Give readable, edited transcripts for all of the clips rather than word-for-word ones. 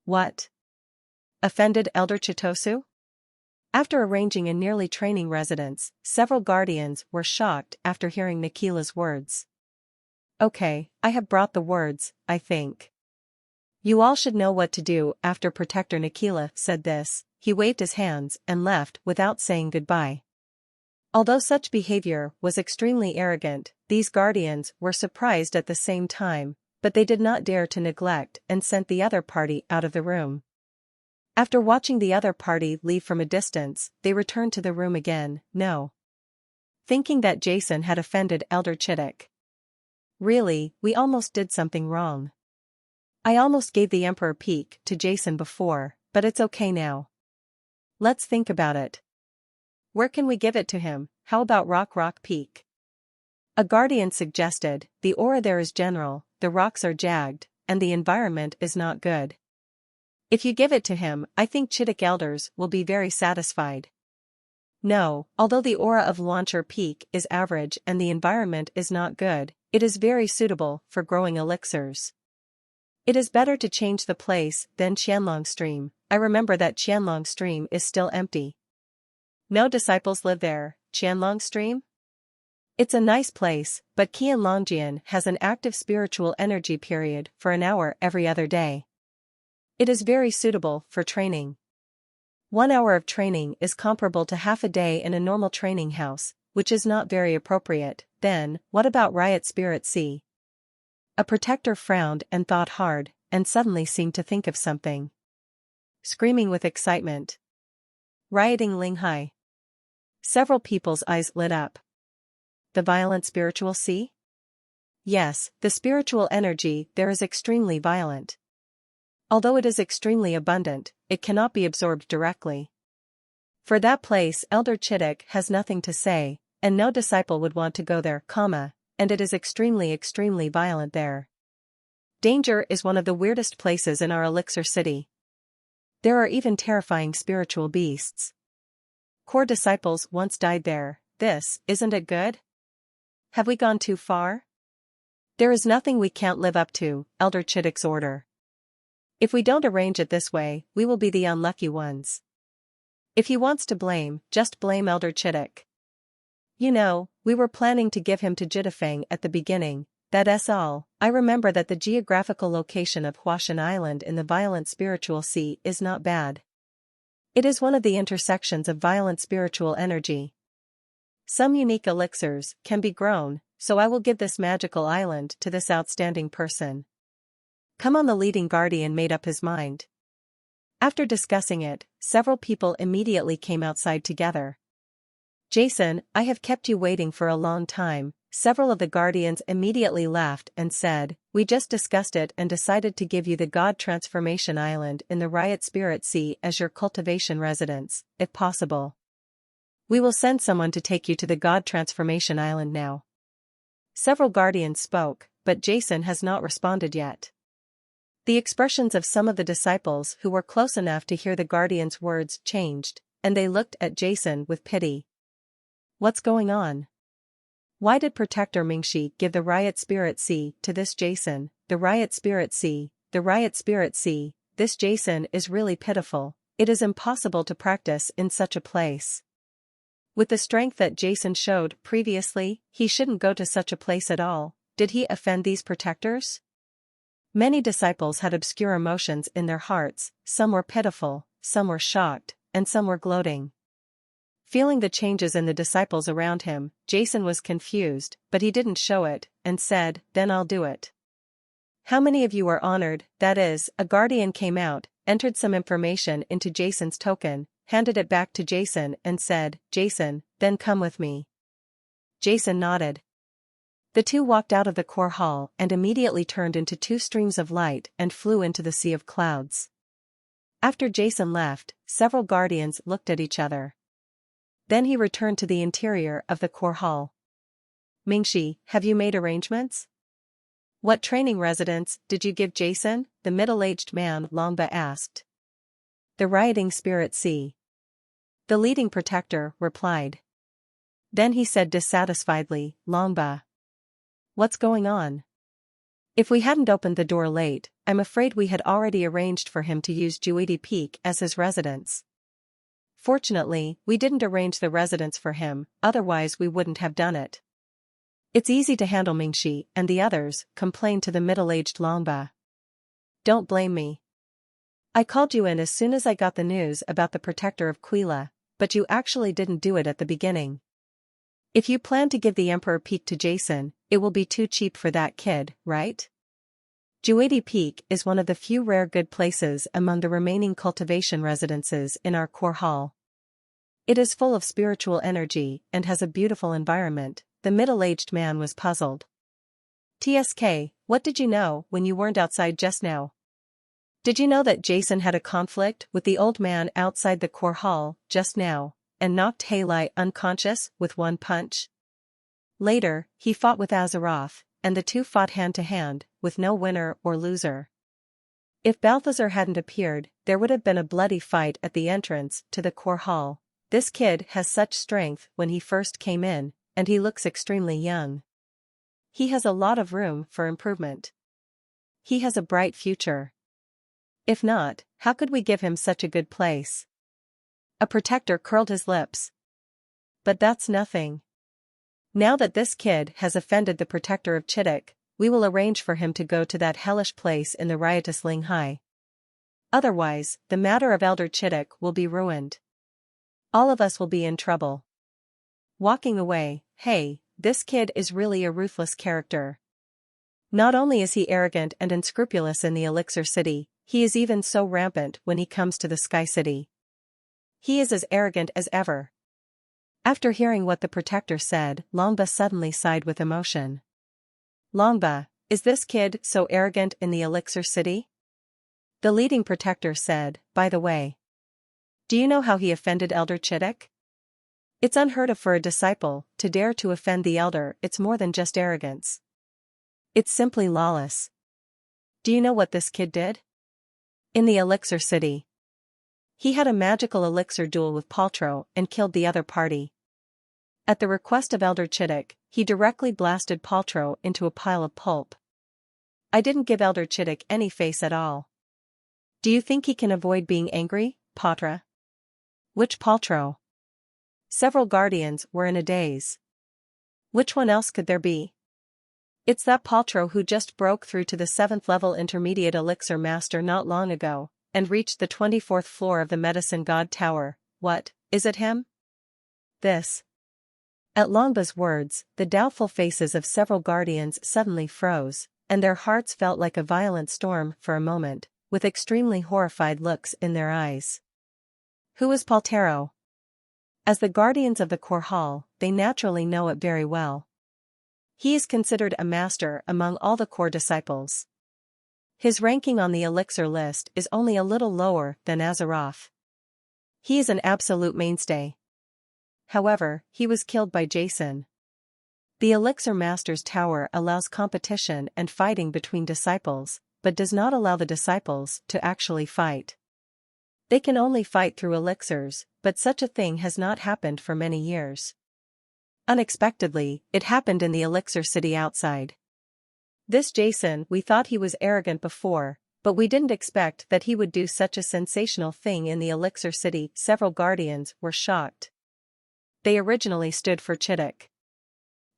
What? Offended Elder Chitosu? After arranging a nearly training residence, several guardians were shocked after hearing Nikila's words. Okay, I have brought the words, I think. You all should know what to do after Protector Nikila said this. He waved his hands and left without saying goodbye. Although such behavior was extremely arrogant, these guardians were surprised at the same time, but they did not dare to neglect and sent the other party out of the room. After watching the other party leave from a distance, they returned to the room again, thinking that Jason had offended Elder Chittick. Really, we almost did something wrong. I almost gave the Emperor Peak to Jason before, but it's okay now. Let's think about it. Where can we give it to him? How about Rock Peak? A guardian suggested. The aura there is general, the rocks are jagged, and the environment is not good. If you give it to him, I think Chittick elders will be very satisfied. No, although the aura of Launcher Peak is average and the environment is not good, it is very suitable for growing elixirs. It is better to change the place than Qianlong Stream. I remember that Qianlong Stream is still empty. No disciples live there. Qianlong Stream? It's a nice place, but Qianlongjian has an active spiritual energy period for an hour every other day. It is very suitable for training. 1 hour of training is comparable to half a day in a normal training house, which is not very appropriate. Then, what about Riot Spirit Sea? A protector frowned and thought hard, and suddenly seemed to think of something. Screaming with excitement. Rioting Linghai. Several people's eyes lit up. The violent spiritual sea? Yes, the spiritual energy there is extremely violent. Although it is extremely abundant, it cannot be absorbed directly. For that place Elder Chittick has nothing to say, and no disciple would want to go there, and it is extremely violent there. Danger is one of the weirdest places in our elixir city. There are even terrifying spiritual beasts. Core disciples once died there. Isn't it good? Have we gone too far? There is nothing we can't live up to, Elder Chittick's order. If we don't arrange it this way, we will be the unlucky ones. If he wants to blame, just blame Elder Chittick. We were planning to give him to Jittafeng at the beginning, that's all. I remember that the geographical location of Huashan Island in the violent spiritual sea is not bad. It is one of the intersections of violent spiritual energy. Some unique elixirs can be grown, so I will give this magical island to this outstanding person. Come on, the leading guardian made up his mind. After discussing it, several people immediately came outside together. Jason, I have kept you waiting for a long time. Several of the guardians immediately laughed and said, we just discussed it and decided to give you the God Transformation Island in the Riot Spirit Sea as your cultivation residence, if possible. We will send someone to take you to the God Transformation Island now. Several guardians spoke, but Jason has not responded yet. The expressions of some of the disciples who were close enough to hear the guardian's words changed, and they looked at Jason with pity. What's going on? Why did Protector Mingxi give the Riot Spirit Sea to this Jason? The Riot Spirit Sea, this Jason is really pitiful. It is impossible to practice in such a place. With the strength that Jason showed previously, he shouldn't go to such a place at all. Did he offend these protectors? Many disciples had obscure emotions in their hearts, some were pitiful, some were shocked, and some were gloating. Feeling the changes in the disciples around him, Jason was confused, but he didn't show it, and said, then I'll do it. How many of you are honored? That is, a guardian came out, entered some information into Jason's token, handed it back to Jason and said, Jason, then come with me. Jason nodded. The two walked out of the core hall and immediately turned into 2 streams of light and flew into the sea of clouds. After Jason left, several guardians looked at each other. Then he returned to the interior of the core hall. Mingxi, have you made arrangements? What training residence did you give Jason? The middle-aged man Longba asked. The Rioting Spirit Sea. The leading protector replied. Then he said dissatisfiedly, Longba. What's going on? If we hadn't opened the door late, I'm afraid we had already arranged for him to use Juidi Peak as his residence. Fortunately, we didn't arrange the residence for him, otherwise we wouldn't have done it. It's easy to handle, Mingxi and the others complained to the middle-aged Longba. Don't blame me. I called you in as soon as I got the news about the protector of Quila, but you actually didn't do it at the beginning. If you plan to give the Emperor Peak to Jason, it will be too cheap for that kid, right? Juidi Peak is one of the few rare good places among the remaining cultivation residences in our core hall. It is full of spiritual energy and has a beautiful environment. The middle-aged man was puzzled. TSK, what did you know when you weren't outside just now? Did you know that Jason had a conflict with the old man outside the core hall just now, and knocked Haley unconscious with one punch? Later, he fought with Azeroth, and the two fought hand-to-hand, with no winner or loser. If Balthazar hadn't appeared, there would have been a bloody fight at the entrance to the core hall. This kid has such strength when he first came in, and he looks extremely young. He has a lot of room for improvement. He has a bright future. If not, how could we give him such a good place? A protector curled his lips. But that's nothing. Now that this kid has offended the protector of Chittock, we will arrange for him to go to that hellish place in the riotous Linghai. Otherwise, the matter of Elder Chittock will be ruined. All of us will be in trouble. Walking away, hey, this kid is really a ruthless character. Not only is he arrogant and unscrupulous in the Elixir City, he is even so rampant when he comes to the Sky City. He is as arrogant as ever. After hearing what the protector said, Longba suddenly sighed with emotion. Longba, is this kid so arrogant in the Elixir City? The leading protector said, by the way. Do you know how he offended Elder Chittock? It's unheard of for a disciple to dare to offend the elder. It's more than just arrogance. It's simply lawless. Do you know what this kid did? In the Elixir City. He had a magical elixir duel with Paltrow and killed the other party. At the request of Elder Chittock, he directly blasted Paltrow into a pile of pulp. I didn't give Elder Chittock any face at all. Do you think he can avoid being angry, Patra? Which Paltrow? Several guardians were in a daze. Which one else could there be? It's that Paltrow who just broke through to the 7th level intermediate elixir master not long ago, and reached the 24th floor of the Medicine God Tower. What, is it him? This. At Longba's words, the doubtful faces of several guardians suddenly froze, and their hearts felt like a violent storm for a moment, with extremely horrified looks in their eyes. Who is Paltero? As the guardians of the core hall, they naturally know it very well. He is considered a master among all the core disciples. His ranking on the elixir list is only a little lower than Azeroth. He is an absolute mainstay. However, he was killed by Jason. The elixir master's tower allows competition and fighting between disciples, but does not allow the disciples to actually fight. They can only fight through elixirs, but such a thing has not happened for many years. Unexpectedly, it happened in the Elixir City outside. This Jason, we thought he was arrogant before, but we didn't expect that he would do such a sensational thing in the Elixir City. Several guardians were shocked. They originally stood for Chittock.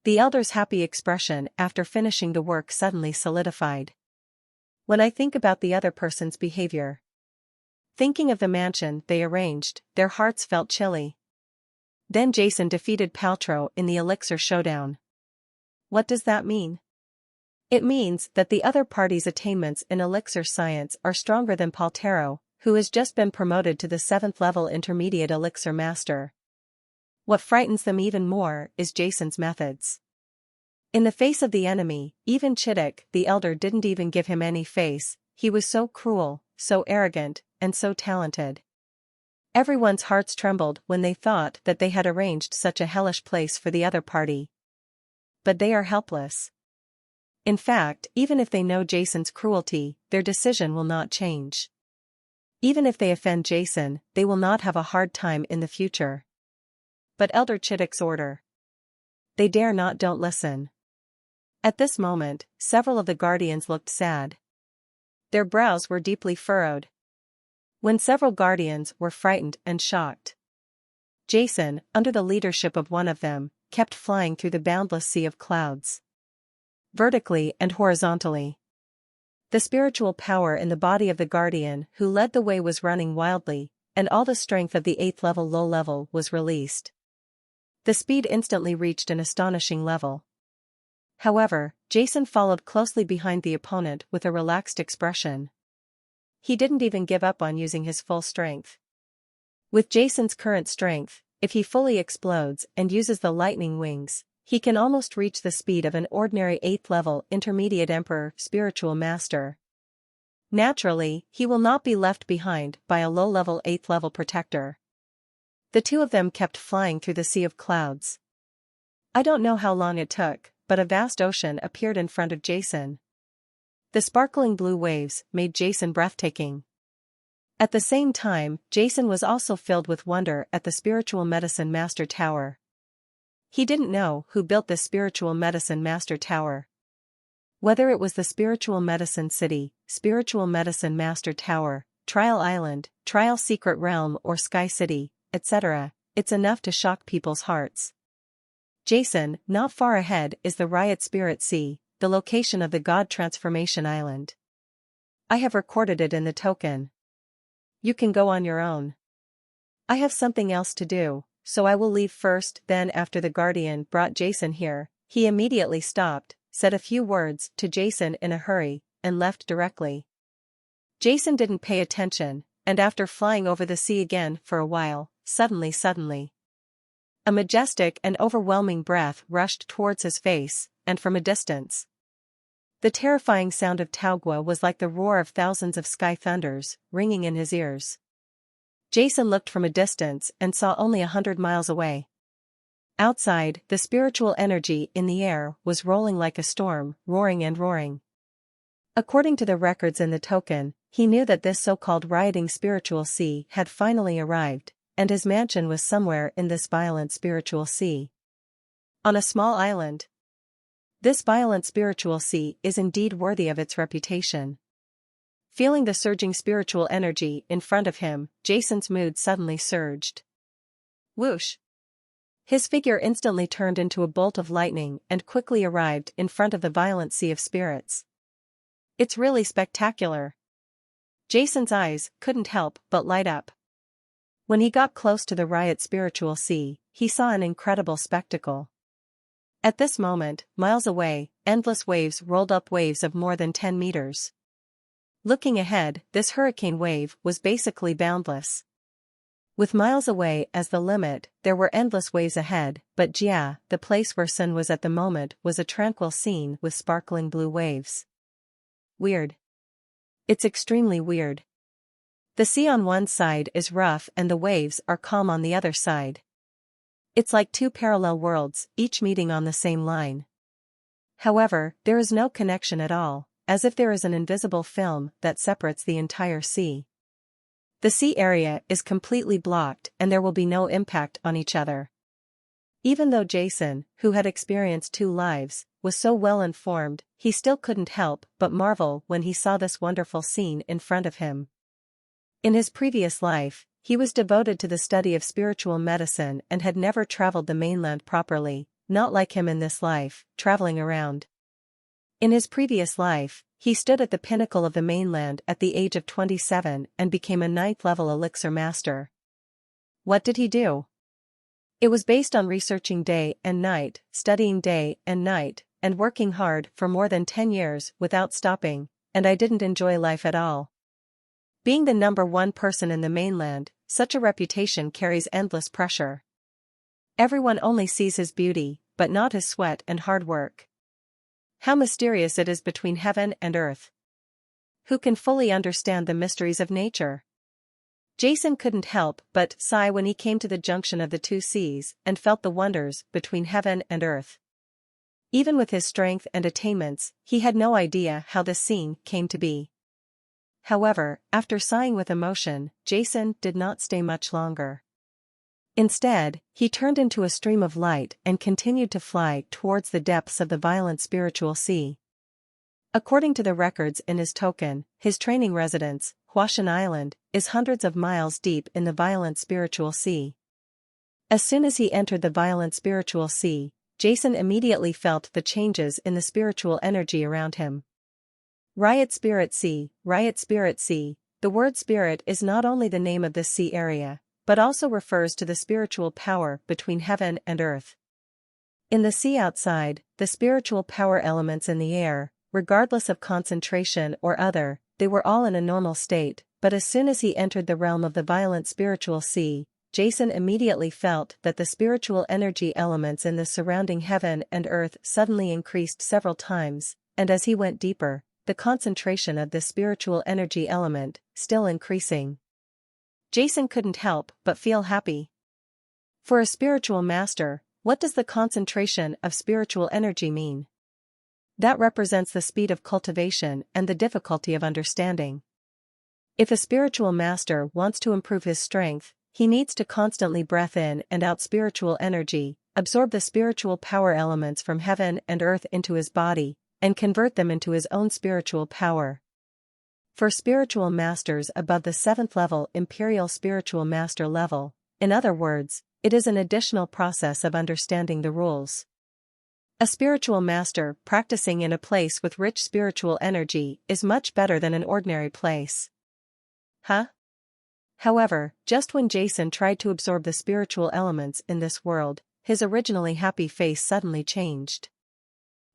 The elder's happy expression after finishing the work suddenly solidified. When I think about the other person's behavior, thinking of the mansion they arranged, their hearts felt chilly. Then Jason defeated Paltrow in the Elixir Showdown. What does that mean? It means that the other party's attainments in elixir science are stronger than Paltero, who has just been promoted to the 7th level intermediate elixir master. What frightens them even more is Jason's methods. In the face of the enemy, even Chittock the elder didn't even give him any face. He was so cruel, so arrogant, and so talented. Everyone's hearts trembled when they thought that they had arranged such a hellish place for the other party. But they are helpless. In fact, even if they know Jason's cruelty, their decision will not change. Even if they offend Jason, they will not have a hard time in the future. But Elder Chittock's order. They dare not, don't listen. At this moment, several of the guardians looked sad. Their brows were deeply furrowed. When several guardians were frightened and shocked, Jason, under the leadership of one of them, kept flying through the boundless sea of clouds. Vertically and horizontally. The spiritual power in the body of the guardian who led the way was running wildly, and all the strength of the 8th level low level was released. The speed instantly reached an astonishing level. However, Jason followed closely behind the opponent with a relaxed expression. He didn't even give up on using his full strength. With Jason's current strength, if he fully explodes and uses the lightning wings, he can almost reach the speed of an ordinary 8th level intermediate emperor spiritual master. Naturally, he will not be left behind by a low-level 8th level protector. The two of them kept flying through the sea of clouds. I don't know how long it took, but a vast ocean appeared in front of Jason. The sparkling blue waves made Jason breathtaking. At the same time, Jason was also filled with wonder at the spiritual medicine master tower. He didn't know who built this spiritual medicine master tower. Whether it was the spiritual medicine city, spiritual medicine master tower, trial island, trial secret realm or sky city, etc., it's enough to shock people's hearts. Jason, not far ahead is the Riot Spirit Sea, the location of the God Transformation Island. I have recorded it in the token. You can go on your own. I have something else to do, so I will leave first. Then after the Guardian brought Jason here, he immediately stopped, said a few words to Jason in a hurry, and left directly. Jason didn't pay attention, and after flying over the sea again for a while, suddenly, a majestic and overwhelming breath rushed towards his face, and from a distance. The terrifying sound of Taugwa was like the roar of thousands of sky thunders, ringing in his ears. Jason looked from a distance and saw only 100 miles away. Outside, the spiritual energy in the air was rolling like a storm, roaring and roaring. According to the records in the token, he knew that this so-called rioting spiritual sea had finally arrived, and his mansion was somewhere in this violent spiritual sea. On a small island. This violent spiritual sea is indeed worthy of its reputation. Feeling the surging spiritual energy in front of him, Jason's mood suddenly surged. Whoosh! His figure instantly turned into a bolt of lightning and quickly arrived in front of the violent sea of spirits. It's really spectacular. Jason's eyes couldn't help but light up. When he got close to the riot spiritual sea, he saw an incredible spectacle. At this moment, miles away, endless waves rolled up, waves of more than 10 meters. Looking ahead, this hurricane wave was basically boundless. With miles away as the limit, there were endless waves ahead, but Jia, the place where Sun was at the moment, was a tranquil scene with sparkling blue waves. Weird. It's extremely weird. The sea on one side is rough and the waves are calm on the other side. It's like two parallel worlds, each meeting on the same line. However, there is no connection at all, as if there is an invisible film that separates the entire sea. The sea area is completely blocked and there will be no impact on each other. Even though Jason, who had experienced 2 lives, was so well informed, he still couldn't help but marvel when he saw this wonderful scene in front of him. In his previous life, he was devoted to the study of spiritual medicine and had never traveled the mainland properly, not like him in this life, traveling around. In his previous life, he stood at the pinnacle of the mainland at the age of 27 and became a 9th level elixir master. What did he do? It was based on researching day and night, studying day and night, and working hard for more than 10 years without stopping, and I didn't enjoy life at all. Being the #1 person in the mainland, such a reputation carries endless pressure. Everyone only sees his beauty, but not his sweat and hard work. How mysterious it is between heaven and earth. Who can fully understand the mysteries of nature? Jason couldn't help but sigh when he came to the junction of the 2 seas and felt the wonders between heaven and earth. Even with his strength and attainments, he had no idea how this scene came to be. However, after sighing with emotion, Jason did not stay much longer. Instead, he turned into a stream of light and continued to fly towards the depths of the violent spiritual sea. According to the records in his token, his training residence, Huashan Island, is hundreds of miles deep in the violent spiritual sea. As soon as he entered the violent spiritual sea, Jason immediately felt the changes in the spiritual energy around him. Riot Spirit Sea, Riot Spirit Sea. The word spirit is not only the name of this sea area, but also refers to the spiritual power between heaven and earth. In the sea outside, the spiritual power elements in the air, regardless of concentration or other, they were all in a normal state, but as soon as he entered the realm of the violent spiritual sea, Jason immediately felt that the spiritual energy elements in the surrounding heaven and earth suddenly increased several times, and as he went deeper, the concentration of this spiritual energy element, still increasing. Jason couldn't help but feel happy. For a spiritual master, what does the concentration of spiritual energy mean? That represents the speed of cultivation and the difficulty of understanding. If a spiritual master wants to improve his strength, he needs to constantly breath in and out spiritual energy, absorb the spiritual power elements from heaven and earth into his body, and convert them into his own spiritual power. For spiritual masters above the 7th level Imperial Spiritual Master level, in other words, it is an additional process of understanding the rules. A spiritual master practicing in a place with rich spiritual energy is much better than an ordinary place. However, just when Jason tried to absorb the spiritual elements in this world, his originally happy face suddenly changed.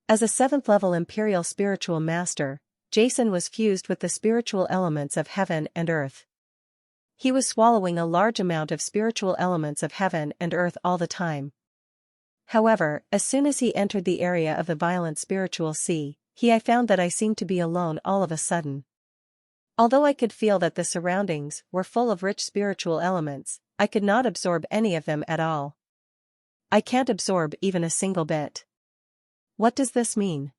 As a 7th level Imperial Spiritual Master, Jason was fused with the spiritual elements of heaven and earth. He was swallowing a large amount of spiritual elements of heaven and earth all the time. However, as soon as he entered the area of the violent spiritual sea, I found that I seemed to be alone all of a sudden. Although I could feel that the surroundings were full of rich spiritual elements, I could not absorb any of them at all. I can't absorb even a single bit. What does this mean?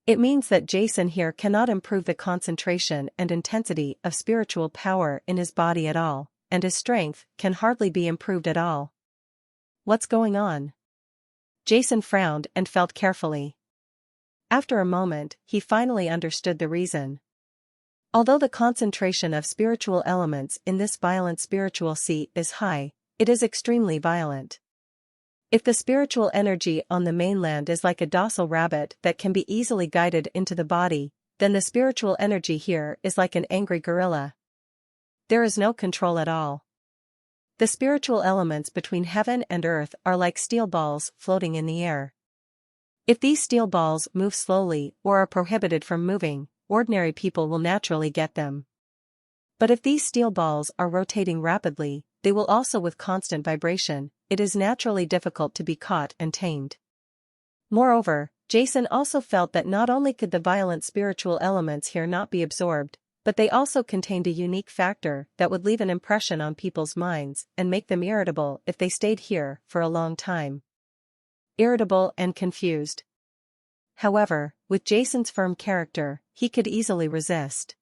It means that Jason here cannot improve the concentration and intensity of spiritual power in his body at all, and his strength can hardly be improved at all. What's going on? Jason frowned and felt carefully. After a moment, he finally understood the reason. Although the concentration of spiritual elements in this violent spiritual sea is high, it is extremely violent. If the spiritual energy on the mainland is like a docile rabbit that can be easily guided into the body, then the spiritual energy here is like an angry gorilla. There is no control at all. The spiritual elements between heaven and earth are like steel balls floating in the air. If these steel balls move slowly or are prohibited from moving, ordinary people will naturally get them. But if these steel balls are rotating rapidly, they will also with constant vibration. It is naturally difficult to be caught and tamed. Moreover, Jason also felt that not only could the violent spiritual elements here not be absorbed, but they also contained a unique factor that would leave an impression on people's minds and make them irritable if they stayed here for a long time. Irritable and confused. However, with Jason's firm character, he could easily resist.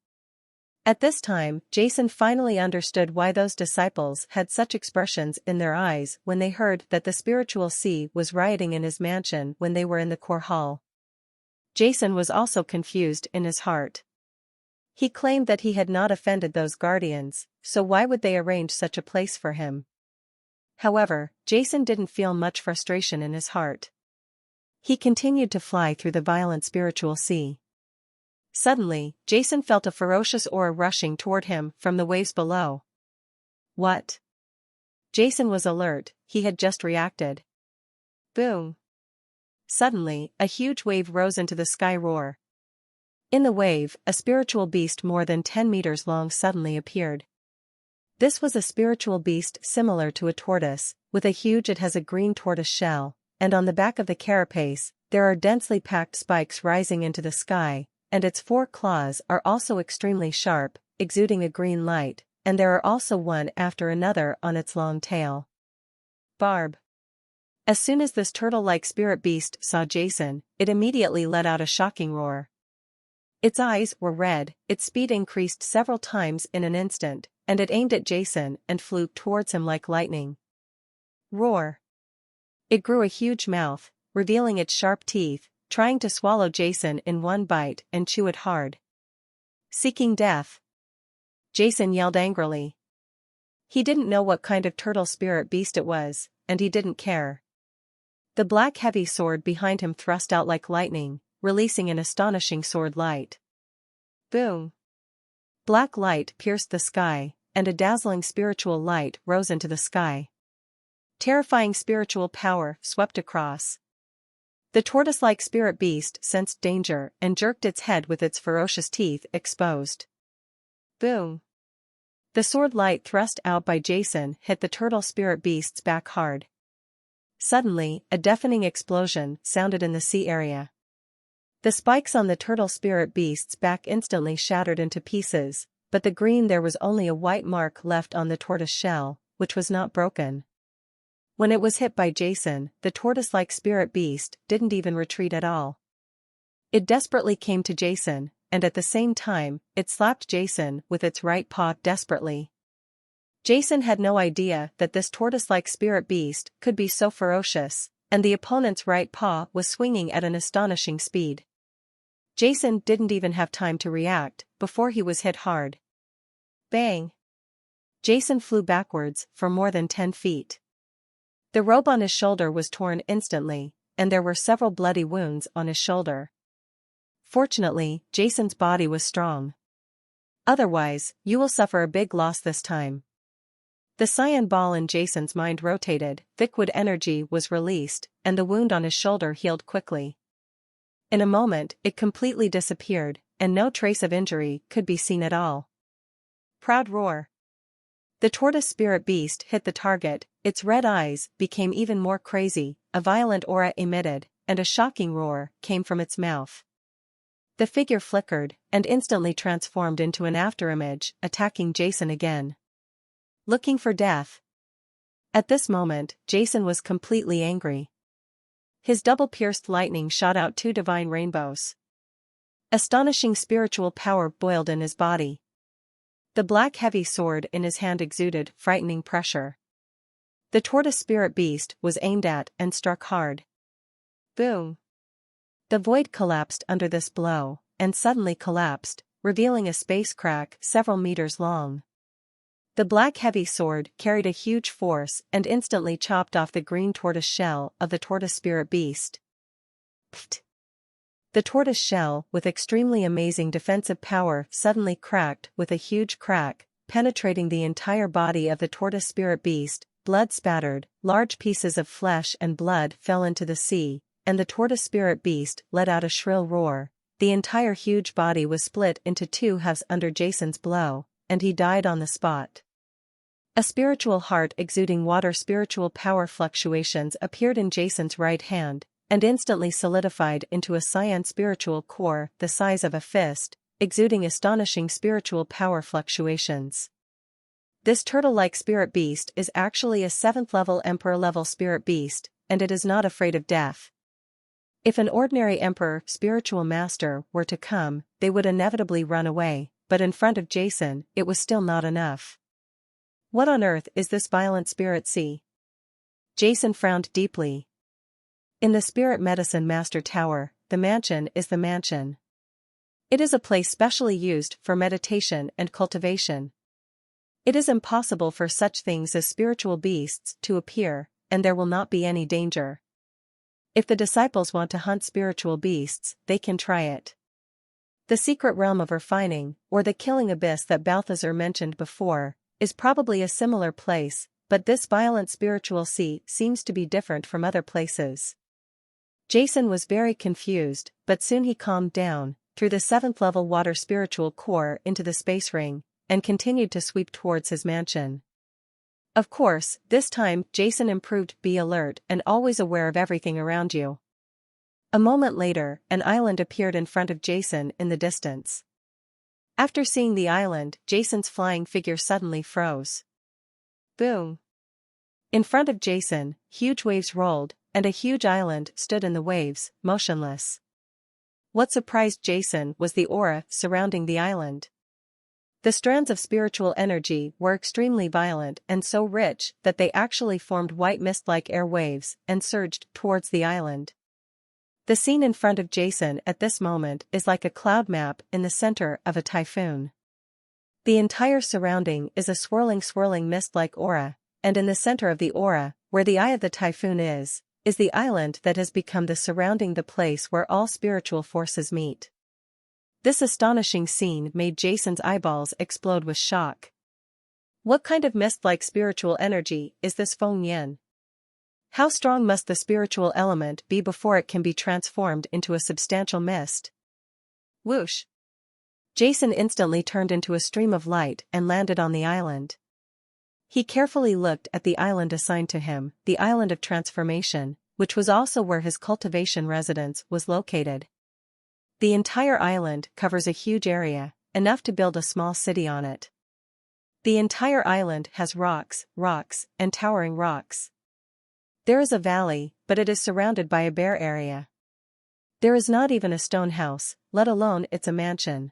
At this time, Jason finally understood why those disciples had such expressions in their eyes when they heard that the spiritual sea was rioting in his mansion when they were in the core hall. Jason was also confused in his heart. He claimed that he had not offended those guardians, so why would they arrange such a place for him? However, Jason didn't feel much frustration in his heart. He continued to fly through the violent spiritual sea. Suddenly, Jason felt a ferocious aura rushing toward him from the waves below. What? Jason was alert, he had just reacted. Boom! Suddenly, a huge wave rose into the sky roar. In the wave, a spiritual beast more than 10 meters long suddenly appeared. This was a spiritual beast similar to a tortoise, with it has a green tortoise shell, and on the back of the carapace, there are densely packed spikes rising into the sky, and its 4 claws are also extremely sharp, exuding a green light, and there are also one after another on its long tail. Barb. As soon as this turtle-like spirit beast saw Jason, it immediately let out a shocking roar. Its eyes were red, its speed increased several times in an instant, and it aimed at Jason and flew towards him like lightning. Roar! It grew a huge mouth, revealing its sharp teeth, trying to swallow Jason in one bite and chew it hard. Seeking death. Jason yelled angrily. He didn't know what kind of turtle spirit beast it was, and he didn't care. The black heavy sword behind him thrust out like lightning, releasing an astonishing sword light. Boom! Black light pierced the sky, and a dazzling spiritual light rose into the sky. Terrifying spiritual power swept across. The tortoise-like spirit beast sensed danger and jerked its head with its ferocious teeth exposed. Boom! The sword light thrust out by Jason hit the turtle spirit beast's back hard. Suddenly, a deafening explosion sounded in the sea area. The spikes on the turtle spirit beast's back instantly shattered into pieces, but there was only a white mark left on the tortoise shell, which was not broken. When it was hit by Jason, the tortoise-like spirit beast didn't even retreat at all. It desperately came to Jason, and at the same time, it slapped Jason with its right paw desperately. Jason had no idea that this tortoise-like spirit beast could be so ferocious, and the opponent's right paw was swinging at an astonishing speed. Jason didn't even have time to react before he was hit hard. Bang! Jason flew backwards for more than 10 feet. The robe on his shoulder was torn instantly, and there were several bloody wounds on his shoulder. Fortunately, Jason's body was strong. Otherwise, you will suffer a big loss this time. The cyan ball in Jason's mind rotated, thick energy was released, and the wound on his shoulder healed quickly. In a moment, it completely disappeared, and no trace of injury could be seen at all. Proud roar. The tortoise spirit beast hit the target, its red eyes became even more crazy, a violent aura emitted, and a shocking roar came from its mouth. The figure flickered, and instantly transformed into an afterimage, attacking Jason again. Looking for death. At this moment, Jason was completely angry. His double-pierced lightning shot out 2 divine rainbows. Astonishing spiritual power boiled in his body. The black heavy sword in his hand exuded frightening pressure. The tortoise spirit beast was aimed at and struck hard. Boom! The void collapsed under this blow, and suddenly collapsed, revealing a space crack several meters long. The black heavy sword carried a huge force and instantly chopped off the green tortoise shell of the tortoise spirit beast. Pfft! The tortoise shell, with extremely amazing defensive power, suddenly cracked with a huge crack, penetrating the entire body of the tortoise spirit beast. Blood spattered, large pieces of flesh and blood fell into the sea, and the tortoise spirit beast let out a shrill roar. The entire huge body was split into 2 halves under Jason's blow, and he died on the spot. A spiritual heart exuding water spiritual power fluctuations appeared in Jason's right hand, and instantly solidified into a cyan spiritual core the size of a fist, exuding astonishing spiritual power fluctuations. This turtle-like spirit beast is actually a 7th-level Emperor-level spirit beast, and it is not afraid of death. If an ordinary Emperor spiritual master were to come, they would inevitably run away, but in front of Jason, it was still not enough. What on earth is this violent spirit sea? Jason frowned deeply. In the Spirit Medicine Master Tower, the mansion is the mansion. It is a place specially used for meditation and cultivation. It is impossible for such things as spiritual beasts to appear, and there will not be any danger. If the disciples want to hunt spiritual beasts, they can try it. The secret realm of refining, or the killing abyss that Balthazar mentioned before, is probably a similar place, but this violent spiritual sea seems to be different from other places. Jason was very confused, but soon he calmed down, threw the 7th-level water spiritual core into the space ring, and continued to sweep towards his mansion. Of course, this time Jason improved. Be alert and always aware of everything around you. A moment later, an island appeared in front of Jason in the distance. After seeing the island, Jason's flying figure suddenly froze. Boom! In front of Jason, huge waves rolled, and a huge island stood in the waves, motionless. What surprised Jason was the aura surrounding the island. The strands of spiritual energy were extremely violent and so rich that they actually formed white mist-like air waves and surged towards the island. The scene in front of Jason at this moment is like a cloud map in the center of a typhoon. The entire surrounding is a swirling mist-like aura, and in the center of the aura, where the eye of the typhoon is the island that has become the place where all spiritual forces meet. This astonishing scene made Jason's eyeballs explode with shock. What kind of mist-like spiritual energy is this Feng Yin? How strong must the spiritual element be before it can be transformed into a substantial mist? Whoosh! Jason instantly turned into a stream of light and landed on the island. He carefully looked at the island assigned to him, the island of transformation, which was also where his cultivation residence was located. The entire island covers a huge area, enough to build a small city on it. The entire island has rocks, and towering rocks. There is a valley, but it is surrounded by a bare area. There is not even a stone house, let alone it's a mansion.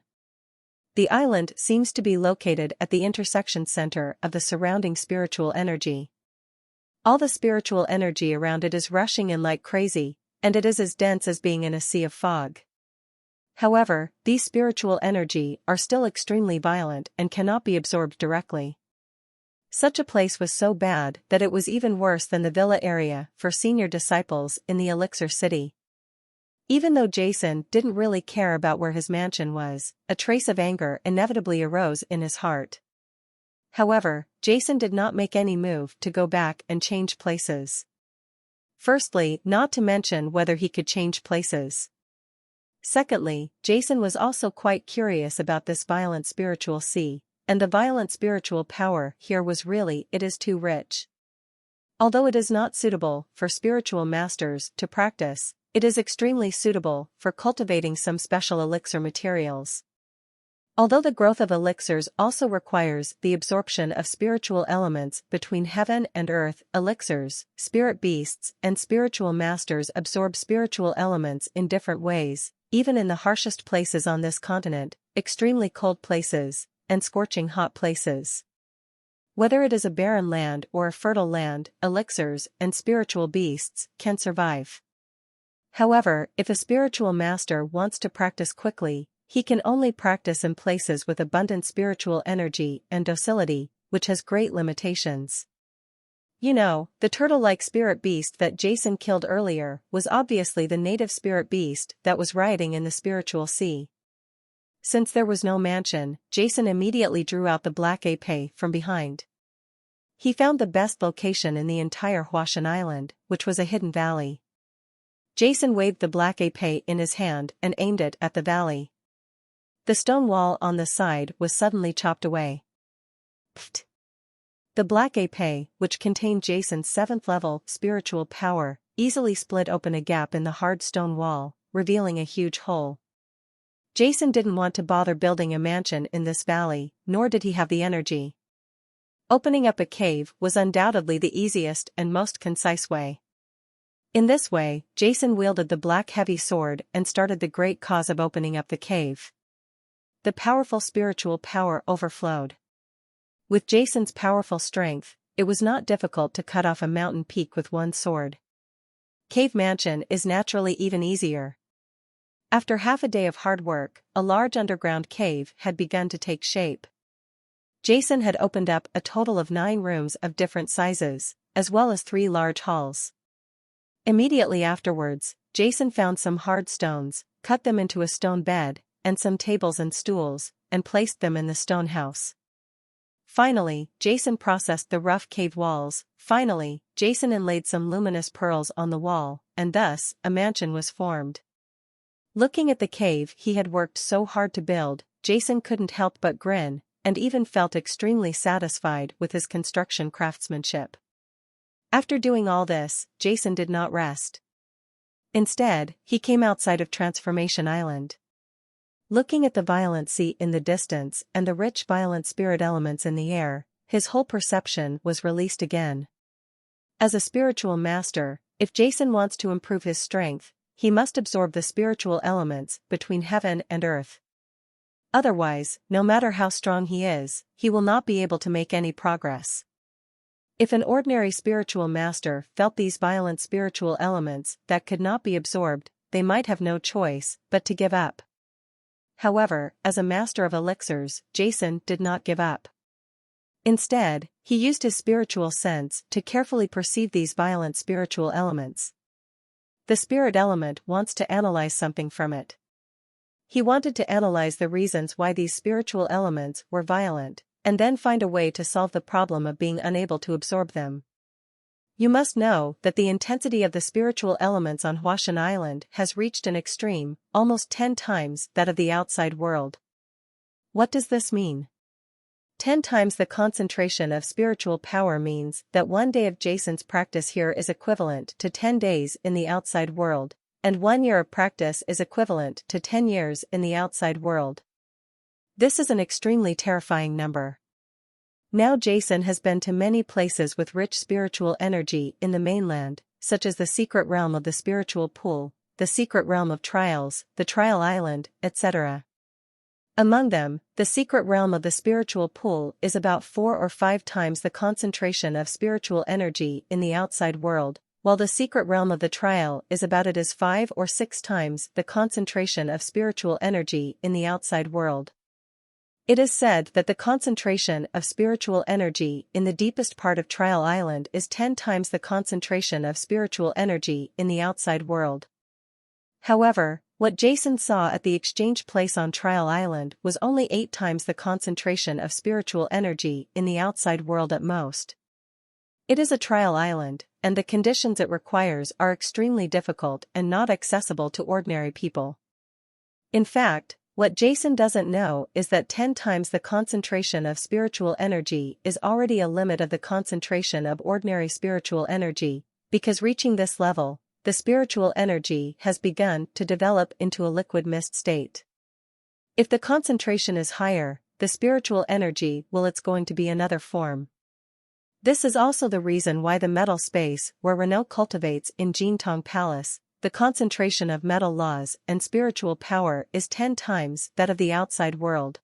The island seems to be located at the intersection center of the surrounding spiritual energy. All the spiritual energy around it is rushing in like crazy, and it is as dense as being in a sea of fog. However, these spiritual energy are still extremely violent and cannot be absorbed directly. Such a place was so bad that it was even worse than the villa area for senior disciples in the elixir city. Even though Jason didn't really care about where his mansion was, a trace of anger inevitably arose in his heart. However, Jason did not make any move to go back and change places. Firstly, not to mention whether he could change places. Secondly, Jason was also quite curious about this violent spiritual sea, and the violent spiritual power here was really it is too rich. Although it is not suitable for spiritual masters to practice, it is extremely suitable for cultivating some special elixir materials. Although the growth of elixirs also requires the absorption of spiritual elements between heaven and earth, elixirs, spirit beasts, and spiritual masters absorb spiritual elements in different ways, even in the harshest places on this continent, extremely cold places, and scorching hot places. Whether it is a barren land or a fertile land, elixirs and spiritual beasts can survive. However, if a spiritual master wants to practice quickly, he can only practice in places with abundant spiritual energy and docility, which has great limitations. You know, the turtle-like spirit beast that Jason killed earlier was obviously the native spirit beast that was rioting in the spiritual sea. Since there was no mansion, Jason immediately drew out the black ape from behind. He found the best location in the entire Huashan Island, which was a hidden valley. Jason waved the black ape in his hand and aimed it at the valley. The stone wall on the side was suddenly chopped away. Pfft! The black ape, which contained Jason's 7th level spiritual power, easily split open a gap in the hard stone wall, revealing a huge hole. Jason didn't want to bother building a mansion in this valley, nor did he have the energy. Opening up a cave was undoubtedly the easiest and most concise way. In this way, Jason wielded the black heavy sword and started the great cause of opening up the cave. The powerful spiritual power overflowed. With Jason's powerful strength, it was not difficult to cut off a mountain peak with one sword. Cave mansion is naturally even easier. After half a day of hard work, a large underground cave had begun to take shape. Jason had opened up a total of 9 rooms of different sizes, as well as 3 large halls. Immediately afterwards, Jason found some hard stones, cut them into a stone bed, and some tables and stools, and placed them in the stone house. Finally, Jason processed the rough cave walls. Finally, Jason inlaid some luminous pearls on the wall, and thus, a mansion was formed. Looking at the cave he had worked so hard to build, Jason couldn't help but grin, and even felt extremely satisfied with his construction craftsmanship. After doing all this, Jason did not rest. Instead, he came outside of Transformation Island. Looking at the violent sea in the distance and the rich violent spirit elements in the air, his whole perception was released again. As a spiritual master, if Jason wants to improve his strength, he must absorb the spiritual elements between heaven and earth. Otherwise, no matter how strong he is, he will not be able to make any progress. If an ordinary spiritual master felt these violent spiritual elements that could not be absorbed they might have no choice but to give up. However, as a master of elixirs, Jason did not give up. Instead, he used his spiritual sense to carefully perceive these violent spiritual elements. The spirit element wants to analyze something from it. He wanted to analyze the reasons why these spiritual elements were violent, and then find a way to solve the problem of being unable to absorb them. You must know that the intensity of the spiritual elements on Huashan Island has reached an extreme, almost 10 times that of the outside world. What does this mean? 10 times the concentration of spiritual power means that 1 day of Jason's practice here is equivalent to 10 days in the outside world, and 1 year of practice is equivalent to 10 years in the outside world. This is an extremely terrifying number. Now Jason has been to many places with rich spiritual energy in the mainland, such as the secret realm of the spiritual pool, the secret realm of trials, the trial island, etc. Among them, the secret realm of the spiritual pool is about 4 or 5 times the concentration of spiritual energy in the outside world, while the secret realm of the trial is about it is 5 or 6 times the concentration of spiritual energy in the outside world. It is said that the concentration of spiritual energy in the deepest part of Trial Island is 10 times the concentration of spiritual energy in the outside world. However, what Jason saw at the exchange place on Trial Island was only 8 times the concentration of spiritual energy in the outside world at most. It is a trial island, and the conditions it requires are extremely difficult and not accessible to ordinary people. In fact, what Jason doesn't know is that 10 times the concentration of spiritual energy is already a limit of the concentration of ordinary spiritual energy, because reaching this level, the spiritual energy has begun to develop into a liquid mist state. If the concentration is higher, the spiritual energy it's going to be another form. This is also the reason why the metal space where Renault cultivates in Jintong Palace, the concentration of metal laws and spiritual power is 10 times that of the outside world.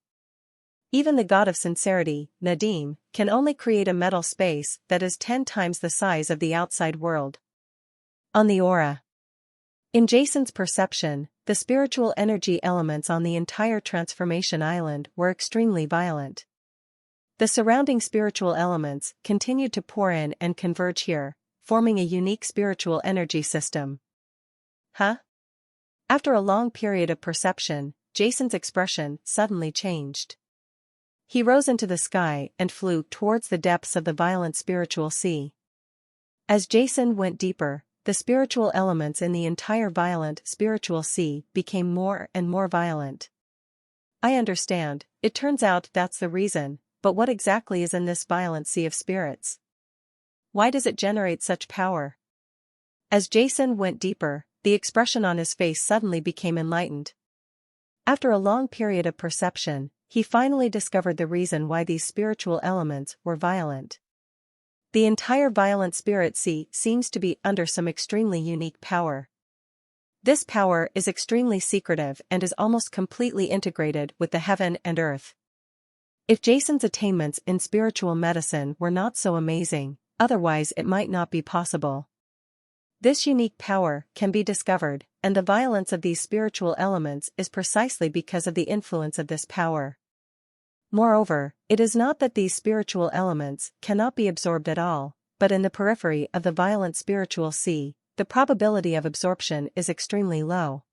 Even the god of sincerity, Nadim, can only create a metal space that is 10 times the size of the outside world. On the aura. In Jason's perception, the spiritual energy elements on the entire Transformation Island were extremely violent. The surrounding spiritual elements continued to pour in and converge here, forming a unique spiritual energy system. Huh? After a long period of perception, Jason's expression suddenly changed. He rose into the sky and flew towards the depths of the violent spiritual sea. As Jason went deeper, the spiritual elements in the entire violent spiritual sea became more and more violent. I understand, it turns out that's the reason, but what exactly is in this violent sea of spirits? Why does it generate such power? As Jason went deeper, the expression on his face suddenly became enlightened. After a long period of perception, he finally discovered the reason why these spiritual elements were violent. The entire violent spirit sea seems to be under some extremely unique power. This power is extremely secretive and is almost completely integrated with the heaven and earth. If Jason's attainments in spiritual medicine were not so amazing, otherwise it might not be possible. This unique power can be discovered, and the violence of these spiritual elements is precisely because of the influence of this power. Moreover, it is not that these spiritual elements cannot be absorbed at all, but in the periphery of the violent spiritual sea, the probability of absorption is extremely low.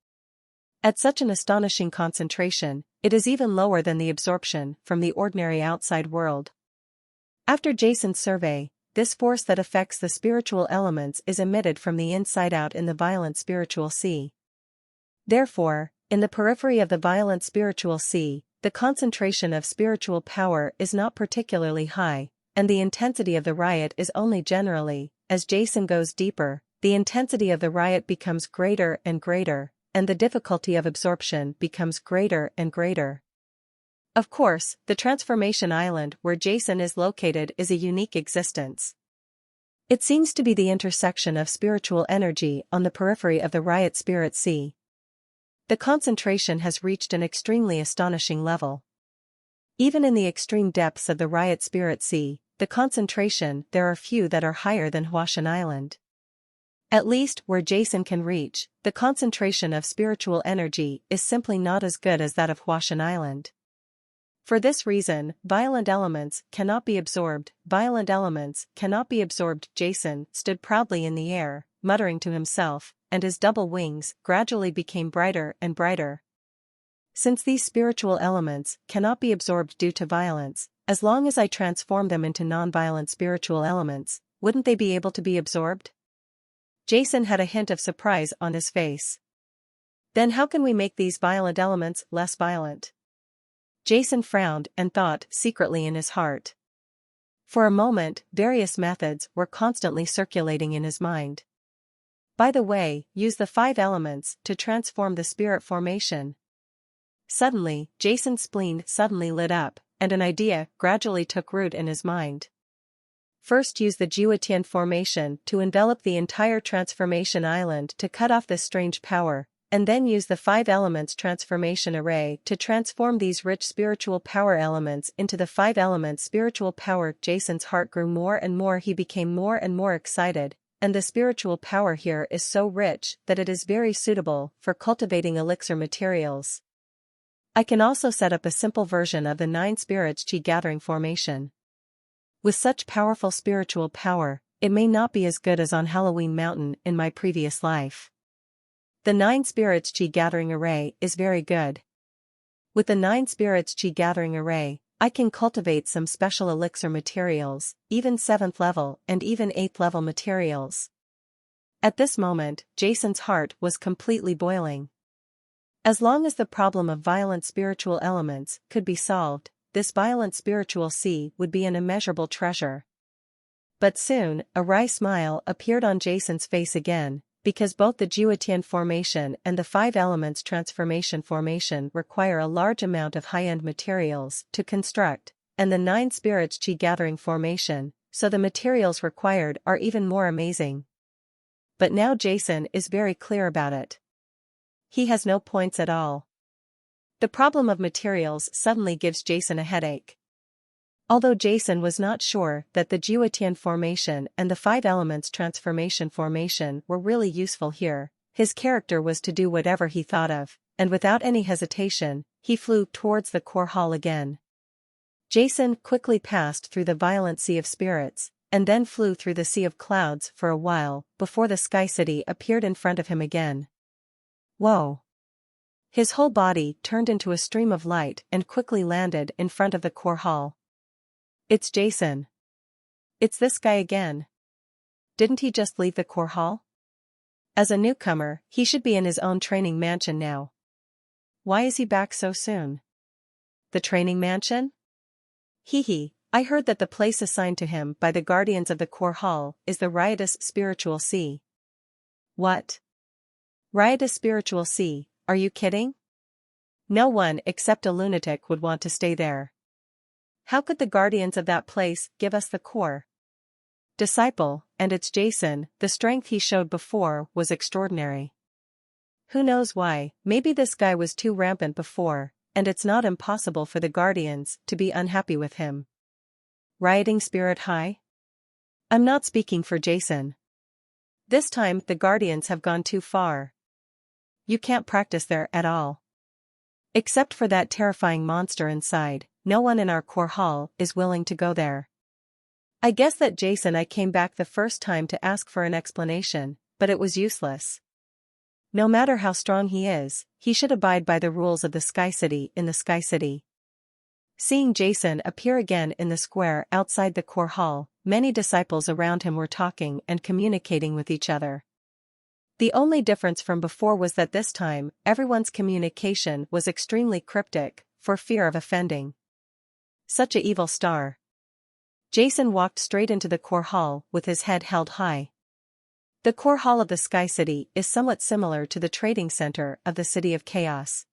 At such an astonishing concentration, it is even lower than the absorption from the ordinary outside world. After Jason's survey, this force that affects the spiritual elements is emitted from the inside out in the violent spiritual sea. Therefore, in the periphery of the violent spiritual sea, the concentration of spiritual power is not particularly high, and the intensity of the riot is only generally. As Jason goes deeper, the intensity of the riot becomes greater and greater, and the difficulty of absorption becomes greater and greater. Of course, the Transformation Island where Jason is located is a unique existence. It seems to be the intersection of spiritual energy on the periphery of the riot spirit sea. The concentration has reached an extremely astonishing level. Even in the extreme depths of the riot spirit sea, the concentration there are few that are higher than Huashan Island. At least where Jason can reach, the concentration of spiritual energy is simply not as good as that of Huashan Island. For this reason, violent elements cannot be absorbed. Jason stood proudly in the air, muttering to himself, and his double wings gradually became brighter and brighter. Since these spiritual elements cannot be absorbed due to violence, as long as I transform them into non-violent spiritual elements, wouldn't they be able to be absorbed? Jason had a hint of surprise on his face. Then how can we make these violent elements less violent? Jason frowned and thought secretly in his heart. For a moment, various methods were constantly circulating in his mind. By the way, use the 5 elements to transform the spirit formation. Suddenly, Jason's spleen suddenly lit up, and an idea gradually took root in his mind. First, use the Jiwetian formation to envelop the entire transformation island to cut off this strange power, and then use the 5 elements transformation array to transform these rich spiritual power elements into the 5 elements spiritual power. Jason's heart grew more and more. He became more and more excited, and the spiritual power here is so rich that it is very suitable for cultivating elixir materials. I can also set up a simple version of the 9 spirits chi gathering formation. With such powerful spiritual power, it may not be as good as on Halloween Mountain in my previous life. The 9 spirits chi gathering array is very good. With the 9 spirits chi gathering array, I can cultivate some special elixir materials, even 7th level and even 8th level materials. At this moment, Jason's heart was completely boiling. As long as the problem of violent spiritual elements could be solved, this violent spiritual sea would be an immeasurable treasure. But soon, a wry smile appeared on Jason's face again, because both the Jiwetian formation and the 5 elements transformation formation require a large amount of high-end materials to construct, and the 9 spirits chi gathering formation, so the materials required are even more amazing. But now Jason is very clear about it. He has no points at all. The problem of materials suddenly gives Jason a headache. Although Jason was not sure that the Jiwetian formation and the 5 elements transformation formation were really useful here, his character was to do whatever he thought of, and without any hesitation, he flew towards the core hall again. Jason quickly passed through the violent sea of spirits, and then flew through the sea of clouds for a while before the Sky City appeared in front of him again. Whoa! His whole body turned into a stream of light and quickly landed in front of the core hall. It's Jason. It's this guy again. Didn't he just leave the core hall? As a newcomer, he should be in his own training mansion now. Why is he back so soon? The training mansion? Hee, I heard that the place assigned to him by the guardians of the core hall is the riotous spiritual sea. What? Riotous spiritual sea, are you kidding? No one except a lunatic would want to stay there. How could the guardians of that place give us the core? Disciple, and it's Jason, the strength he showed before was extraordinary. Who knows why, maybe this guy was too rampant before, and it's not impossible for the guardians to be unhappy with him. Rioting spirit high? I'm not speaking for Jason. This time the guardians have gone too far. You can't practice there at all. Except for that terrifying monster inside, no one in our core hall is willing to go there. I guess that Jason I came back the first time to ask for an explanation, but it was useless. No matter how strong he is, he should abide by the rules of the Sky City in the Sky City. Seeing Jason appear again in the square outside the core hall, many disciples around him were talking and communicating with each other. The only difference from before was that this time, everyone's communication was extremely cryptic, for fear of offending. Such a evil star. Jason walked straight into the core hall with his head held high. The core hall of the Sky City is somewhat similar to the trading center of the City of Chaos.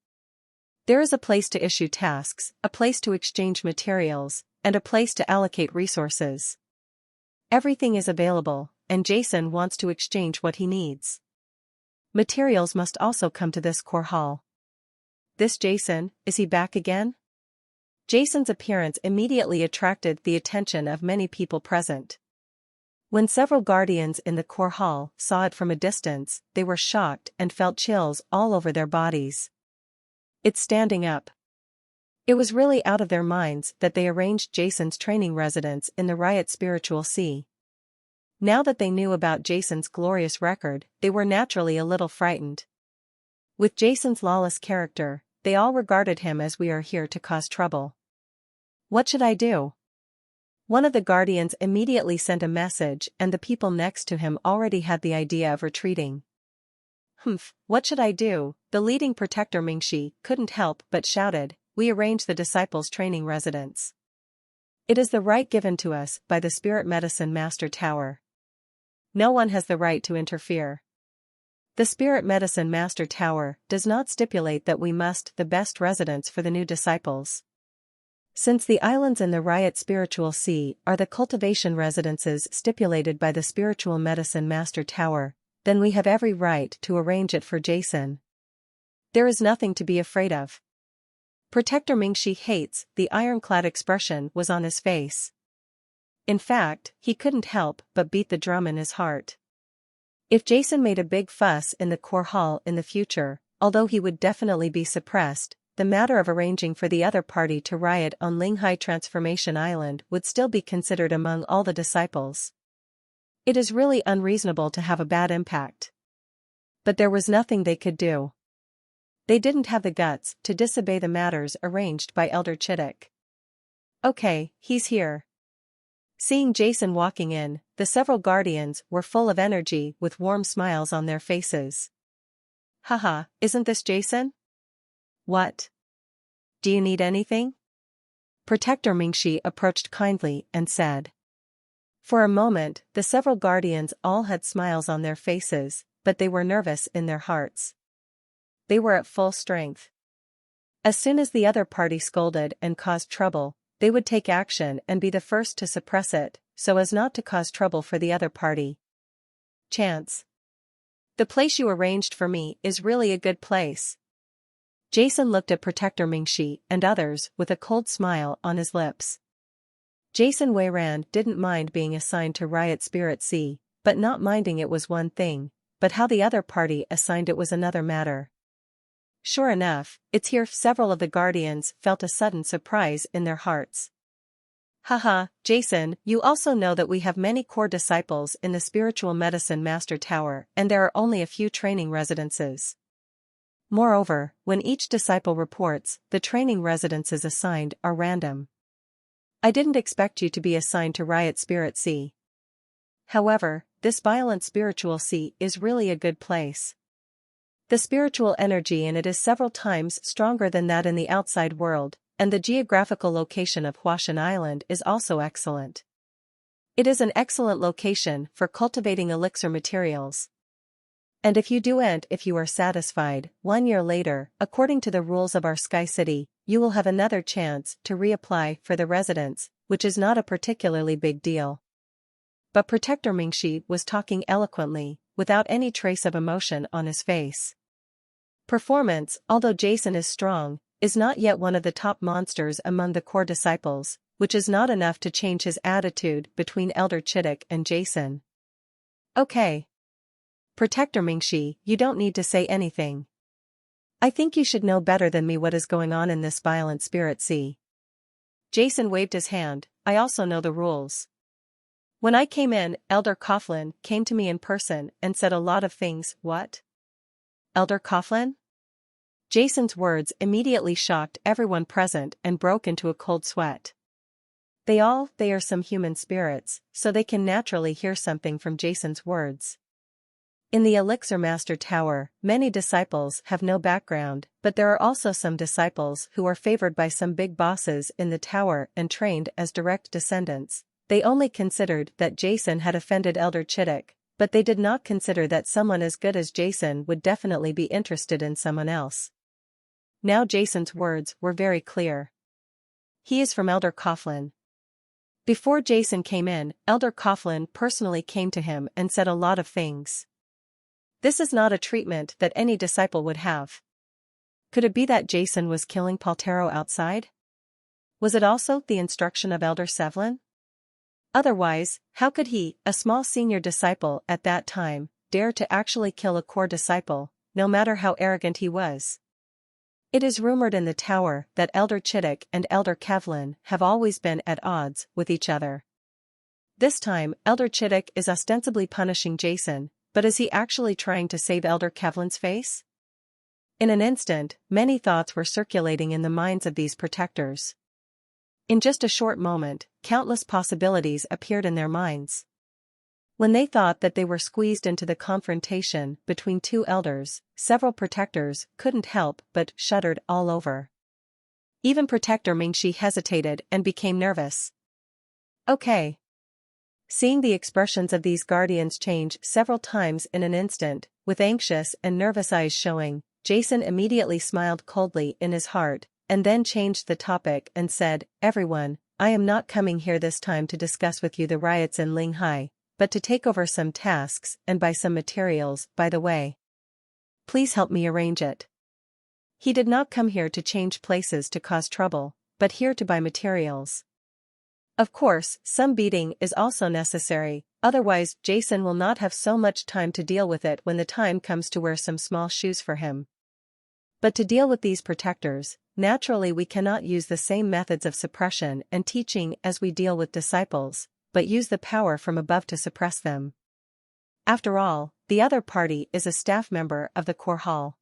There is a place to issue tasks, a place to exchange materials, and a place to allocate resources. Everything is available, and Jason wants to exchange what he needs. Materials must also come to this core hall. This Jason, is he back again? Jason's appearance immediately attracted the attention of many people present. When several guardians in the core hall saw it from a distance, they were shocked and felt chills all over their bodies. It's standing up. It was really out of their minds that they arranged Jason's training residence in the Riot Spiritual Sea. Now that they knew about Jason's glorious record, they were naturally a little frightened. With Jason's lawless character, they all regarded him as we are here to cause trouble. What should I do? One of the guardians immediately sent a message, and the people next to him already had the idea of retreating. What should I do? The leading protector Mingxi couldn't help but shouted, we arrange the disciples' training residence. It is the right given to us by the Spirit Medicine Master Tower. No one has the right to interfere. The Spirit Medicine Master Tower does not stipulate that we must the best residence for the new disciples. Since the islands in the Riot Spiritual Sea are the cultivation residences stipulated by the Spiritual Medicine Master Tower, then we have every right to arrange it for Jason. There is nothing to be afraid of. Protector Mingxi hates the ironclad expression was on his face. In fact, he couldn't help but beat the drum in his heart. If Jason made a big fuss in the core hall in the future, although he would definitely be suppressed, the matter of arranging for the other party to riot on Linghai Transformation Island would still be considered among all the disciples. It is really unreasonable to have a bad impact. But there was nothing they could do. They didn't have the guts to disobey the matters arranged by Elder Chittick. Okay, he's here. Seeing Jason walking in, the several guardians were full of energy with warm smiles on their faces. Haha, isn't this Jason? What? Do you need anything? Protector Mingxi approached kindly and said. For a moment, the several guardians all had smiles on their faces, but they were nervous in their hearts. They were at full strength. As soon as the other party scolded and caused trouble, they would take action and be the first to suppress it, so as not to cause trouble for the other party. Chance. The place you arranged for me is really a good place. Jason looked at Protector Mingxi and others with a cold smile on his lips. Jason Weiran didn't mind being assigned to Riot Spirit Sea, but not minding it was one thing, but how the other party assigned it was another matter. Sure enough, it's here. Several of the guardians felt a sudden surprise in their hearts. Haha, Jason, you also know that we have many core disciples in the Spiritual Medicine Master Tower and there are only a few training residences. Moreover, when each disciple reports, the training residences assigned are random. I didn't expect you to be assigned to Riot Spirit Sea. However, this violent spiritual sea is really a good place. The spiritual energy in it is several times stronger than that in the outside world, and the geographical location of Huashan Island is also excellent. It is an excellent location for cultivating elixir materials. And if you are satisfied, 1 year later, according to the rules of our Sky City, you will have another chance to reapply for the residence, which is not a particularly big deal. But Protector Mingxi was talking eloquently, without any trace of emotion on his face. Performance, although Jason is strong, is not yet one of the top monsters among the core disciples, which is not enough to change his attitude between Elder Chittick and Jason. Okay. Protector Mingxi, you don't need to say anything. I think you should know better than me what is going on in this violent spirit sea. Jason waved his hand, I also know the rules. When I came in, Elder Coughlin came to me in person and said a lot of things. What? Elder Coughlin? Jason's words immediately shocked everyone present and broke into a cold sweat. They are some human spirits, so they can naturally hear something from Jason's words. In the Elixir Master Tower, many disciples have no background, but there are also some disciples who are favored by some big bosses in the tower and trained as direct descendants. They only considered that Jason had offended Elder Chittick, but they did not consider that someone as good as Jason would definitely be interested in someone else. Now Jason's words were very clear. He is from Elder Coughlin. Before Jason came in, Elder Coughlin personally came to him and said a lot of things. This is not a treatment that any disciple would have. Could it be that Jason was killing Paltero outside? Was it also the instruction of Elder Sevlin? Otherwise, how could he, a small senior disciple at that time, dare to actually kill a core disciple, no matter how arrogant he was? It is rumored in the tower that Elder Chittick and Elder Kevlin have always been at odds with each other. This time, Elder Chittick is ostensibly punishing Jason, but is he actually trying to save Elder Kevlin's face? In an instant, many thoughts were circulating in the minds of these protectors. In just a short moment, countless possibilities appeared in their minds. When they thought that they were squeezed into the confrontation between two elders, several protectors couldn't help but shuddered all over. Even Protector Mingxi hesitated and became nervous. Okay. Seeing the expressions of these guardians change several times in an instant, with anxious and nervous eyes showing, Jason immediately smiled coldly in his heart, and then changed the topic and said, "Everyone, I am not coming here this time to discuss with you the riots in Linghai, but to take over some tasks and buy some materials, by the way. Please help me arrange it." He did not come here to change places to cause trouble, but here to buy materials. Of course, some beating is also necessary, otherwise Jason will not have so much time to deal with it when the time comes to wear some small shoes for him. But to deal with these protectors, naturally we cannot use the same methods of suppression and teaching as we deal with disciples, but use the power from above to suppress them. After all, the other party is a staff member of the core hall.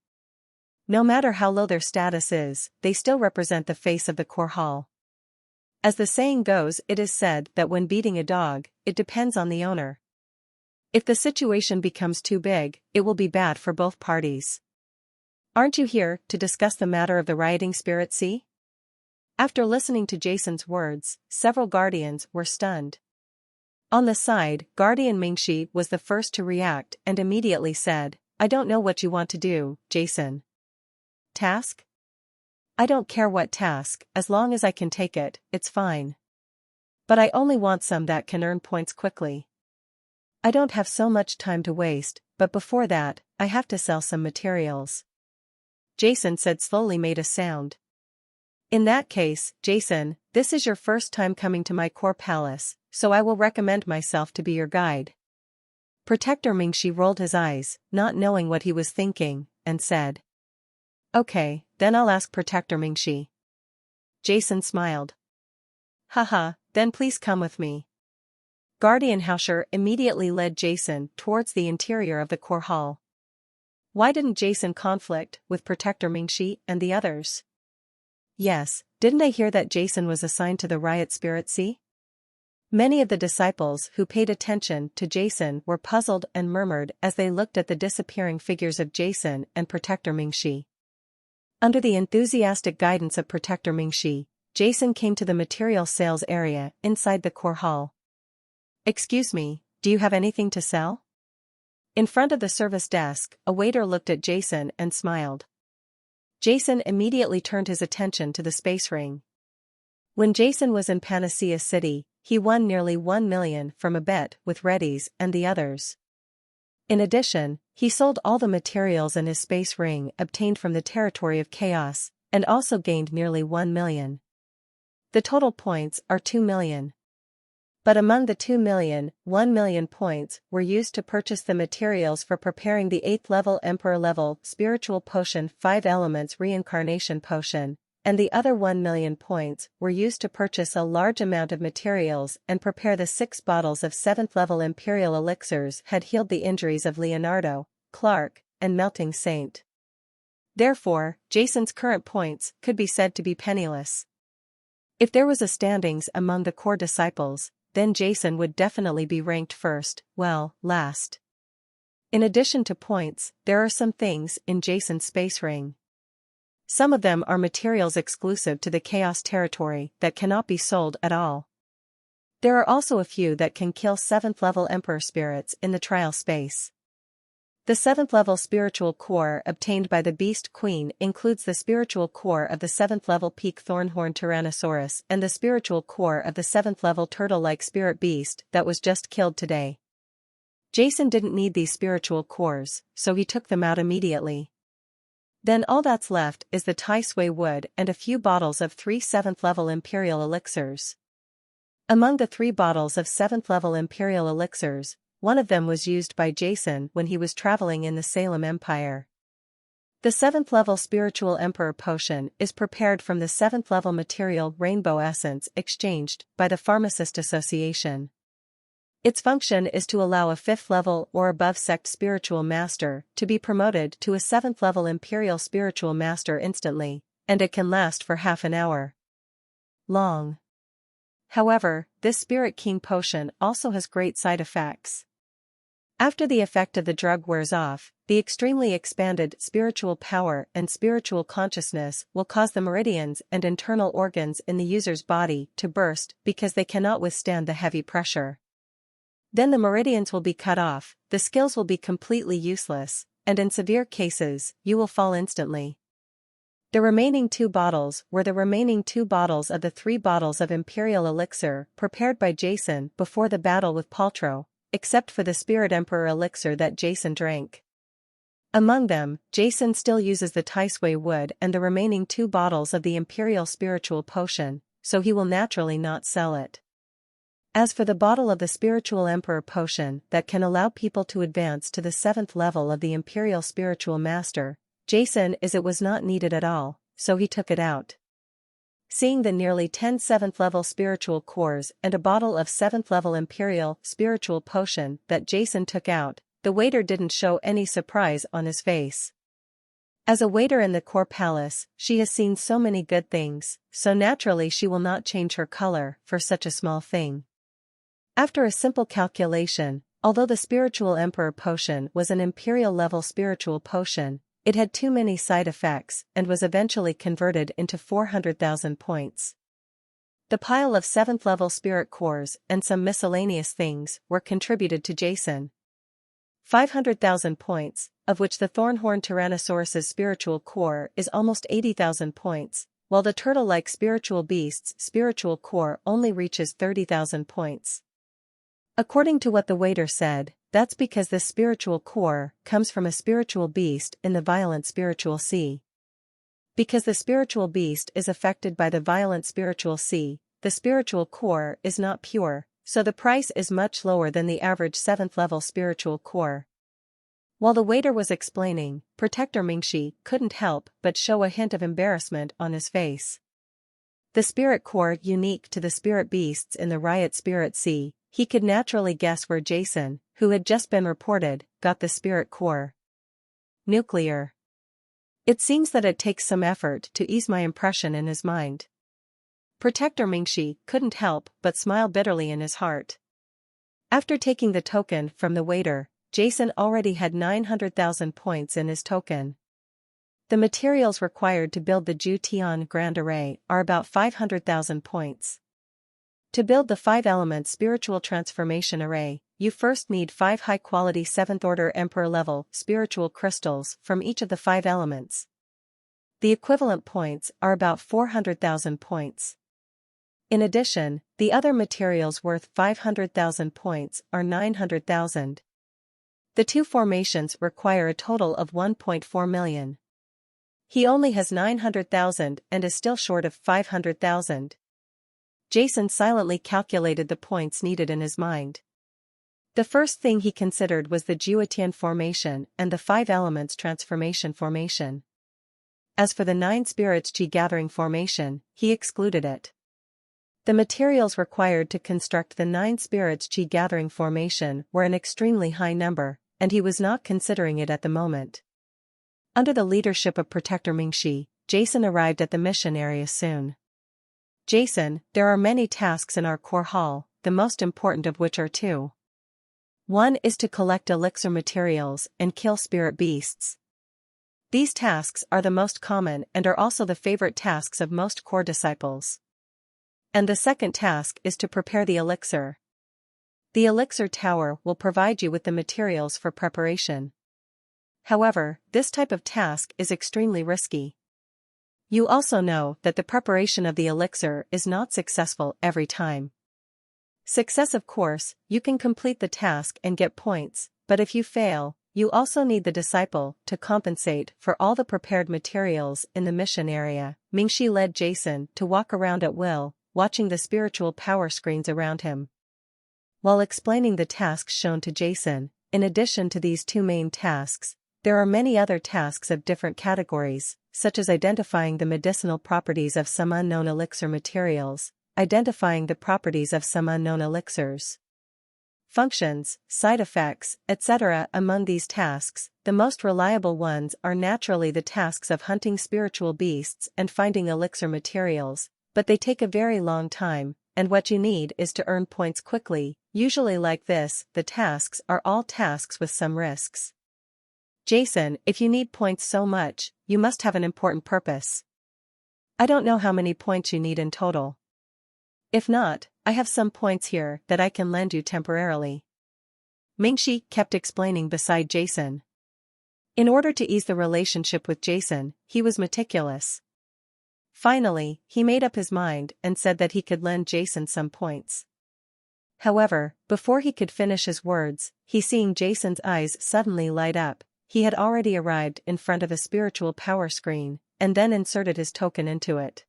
No matter how low their status is, they still represent the face of the core hall. As the saying goes, it is said that when beating a dog, it depends on the owner. If the situation becomes too big, it will be bad for both parties. Aren't you here to discuss the matter of the rioting spirit? See? After listening to Jason's words, several guardians were stunned. On the side, Guardian Mingxi was the first to react and immediately said, "I don't know what you want to do, Jason. Task? I don't care what task, as long as I can take it, it's fine. But I only want some that can earn points quickly. I don't have so much time to waste, but before that, I have to sell some materials." Jason said slowly made a sound. "In that case, Jason, this is your first time coming to my core palace, so I will recommend myself to be your guide." Protector Mingxi rolled his eyes, not knowing what he was thinking, and said, "Okay, then I'll ask Protector Mingxi." Jason smiled. "Haha, then please come with me." Guardian Hausher immediately led Jason towards the interior of the core hall. Why didn't Jason conflict with Protector Mingxi and the others? Yes, didn't I hear that Jason was assigned to the riot spirit sea? Many of the disciples who paid attention to Jason were puzzled and murmured as they looked at the disappearing figures of Jason and Protector Mingxi. Under the enthusiastic guidance of Protector Mingxi, Jason came to the material sales area inside the core hall. "Excuse me, do you have anything to sell?" In front of the service desk, a waiter looked at Jason and smiled. Jason immediately turned his attention to the space ring. When Jason was in Panacea City, he won nearly 1 million from a bet with Reddy's and the others. In addition, he sold all the materials in his space ring obtained from the territory of chaos, and also gained nearly 1 million. The total points are 2 million. But among the 2 million, 1 million points were used to purchase the materials for preparing the 8th level Emperor level Spiritual Potion 5 Elements Reincarnation Potion, and the other 1 million points were used to purchase a large amount of materials and prepare the 6 bottles of 7th level Imperial elixirs had healed the injuries of Leonardo, Clark, and Melting Saint. Therefore, Jason's current points could be said to be penniless. If there was a standings among the core disciples, then Jason would definitely be ranked first, well, last. In addition to points, there are some things in Jason's space ring. Some of them are materials exclusive to the Chaos territory that cannot be sold at all. There are also a few that can kill 7th level Emperor spirits in the trial space. The 7th level spiritual core obtained by the Beast Queen includes the spiritual core of the 7th level Peak Thornhorn Tyrannosaurus and the spiritual core of the 7th level turtle-like spirit beast that was just killed today. Jason didn't need these spiritual cores, so he took them out immediately. Then all that's left is the Tai Sui wood and a few bottles of 3 7th level Imperial elixirs. Among the 3 bottles of 7th level Imperial elixirs, one of them was used by Jason when he was traveling in the Salem Empire. The 7th level Spiritual Emperor Potion is prepared from the 7th level material Rainbow Essence exchanged by the Pharmacist Association. Its function is to allow a 5th level or above sect spiritual master to be promoted to a 7th level Imperial Spiritual Master instantly, and it can last for half an hour long. However, this Spirit King potion also has great side effects. After the effect of the drug wears off, the extremely expanded spiritual power and spiritual consciousness will cause the meridians and internal organs in the user's body to burst because they cannot withstand the heavy pressure. Then the meridians will be cut off, the skills will be completely useless, and in severe cases, you will fall instantly. The remaining 2 bottles were the remaining 2 bottles of the 3 bottles of Imperial Elixir prepared by Jason before the battle with Paltrow, except for the Spirit Emperor elixir that Jason drank. Among them, Jason still uses the Taisui wood and the remaining 2 bottles of the Imperial Spiritual Potion, so he will naturally not sell it. As for the bottle of the Spiritual Emperor Potion that can allow people to advance to the 7th level of the Imperial Spiritual Master, Jason it was not needed at all, so he took it out. Seeing the nearly 10 7th level spiritual cores and a bottle of 7th level Imperial Spiritual Potion that Jason took out, the waiter didn't show any surprise on his face. As a waiter in the Core Palace, she has seen so many good things, so naturally she will not change her color for such a small thing. After a simple calculation, although the Spiritual Emperor Potion was an Imperial level spiritual potion, it had too many side effects and was eventually converted into 400,000 points. The pile of 7th level spirit cores and some miscellaneous things were contributed to Jason. 500,000 points, of which the Thornhorn Tyrannosaurus's spiritual core is almost 80,000 points, while the turtle-like spiritual beast's spiritual core only reaches 30,000 points. According to what the waiter said, that's because this spiritual core comes from a spiritual beast in the violent spiritual sea. Because the spiritual beast is affected by the violent spiritual sea, the spiritual core is not pure, so the price is much lower than the average 7th level spiritual core. While the waiter was explaining, Protector Mingxi couldn't help but show a hint of embarrassment on his face. The spirit core unique to the spirit beasts in the Riot Spirit Sea, he could naturally guess where Jason, who had just been reported, got the spirit core. Nuclear. It seems that it takes some effort to ease my impression in his mind. Protector Mingxi couldn't help but smile bitterly in his heart. After taking the token from the waiter, Jason already had 900,000 points in his token. The materials required to build the Ju Tian Grand Array are about 500,000 points. To build the 5-element spiritual transformation array, you first need 5 high-quality 7th-order Emperor-level spiritual crystals from each of the 5 elements. The equivalent points are about 400,000 points. In addition, the other materials worth 500,000 points are 900,000. The 2 formations require a total of 1.4 million. He only has 900,000 and is still short of 500,000. Jason silently calculated the points needed in his mind. The first thing he considered was the Juetian formation and the 5 elements transformation formation. As for the 9 spirits Qi gathering formation, he excluded it. The materials required to construct the 9 spirits Qi gathering formation were an extremely high number, and he was not considering it at the moment. Under the leadership of Protector Mingxi, Jason arrived at the mission area soon. Jason, there are many tasks in our core hall, the most important of which are 2. One is to collect elixir materials and kill spirit beasts. These tasks are the most common and are also the favorite tasks of most core disciples. And the second task is to prepare the elixir. The elixir tower will provide you with the materials for preparation. However, this type of task is extremely risky. You also know that the preparation of the elixir is not successful every time. Success, of course, you can complete the task and get points, but if you fail, you also need the disciple to compensate for all the prepared materials in the mission area. Mingxi led Jason to walk around at will, watching the spiritual power screens around him. While explaining the tasks shown to Jason, in addition to these two main tasks, there are many other tasks of different categories, such as identifying the medicinal properties of some unknown elixir materials, identifying the properties of some unknown elixirs, functions, side effects, etc. Among these tasks, the most reliable ones are naturally the tasks of hunting spiritual beasts and finding elixir materials, but they take a very long time, and what you need is to earn points quickly. Usually like this, the tasks are all tasks with some risks. Jason, if you need points so much, you must have an important purpose. I don't know how many points you need in total. If not, I have some points here that I can lend you temporarily. Mingxi kept explaining beside Jason. In order to ease the relationship with Jason, he was meticulous. Finally, he made up his mind and said that he could lend Jason some points. However, before he could finish his words, seeing Jason's eyes suddenly light up, he had already arrived in front of a spiritual power screen, and then inserted his token into it.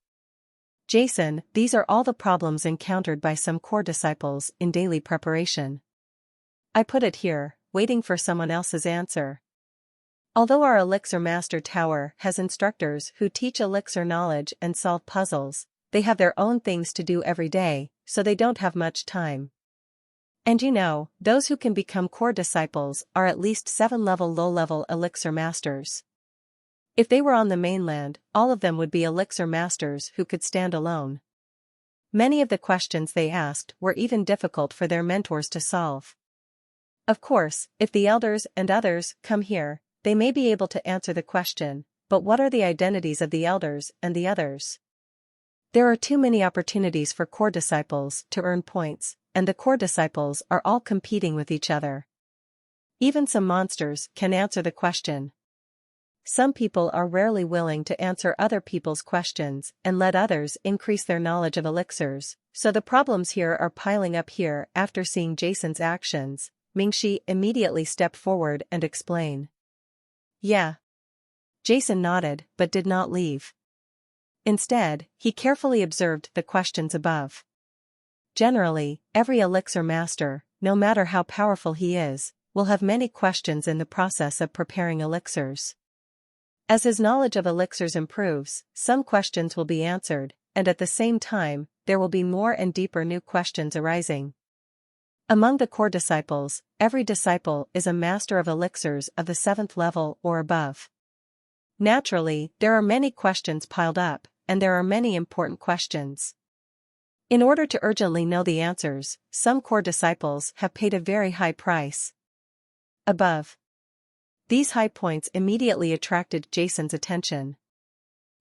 Jason, these are all the problems encountered by some core disciples in daily preparation. I put it here, waiting for someone else's answer. Although our Elixir Master Tower has instructors who teach elixir knowledge and solve puzzles, they have their own things to do every day, so they don't have much time. And those who can become core disciples are at least 7-level low-level elixir masters. If they were on the mainland, all of them would be elixir masters who could stand alone. Many of the questions they asked were even difficult for their mentors to solve. Of course, if the elders and others come here, they may be able to answer the question, but what are the identities of the elders and the others? There are too many opportunities for core disciples to earn points, and the core disciples are all competing with each other. Even some monsters can answer the question. Some people are rarely willing to answer other people's questions and let others increase their knowledge of elixirs, so the problems here are piling up here. After seeing Jason's actions, Mingxi immediately stepped forward and explained. Yeah. Jason nodded but did not leave. Instead, he carefully observed the questions above. Generally, every elixir master, no matter how powerful he is, will have many questions in the process of preparing elixirs. As his knowledge of elixirs improves, some questions will be answered, and at the same time, there will be more and deeper new questions arising. Among the core disciples, every disciple is a master of elixirs of the 7th level or above. Naturally, there are many questions piled up, and there are many important questions. In order to urgently know the answers, some core disciples have paid a very high price. Above. These high points immediately attracted Jason's attention.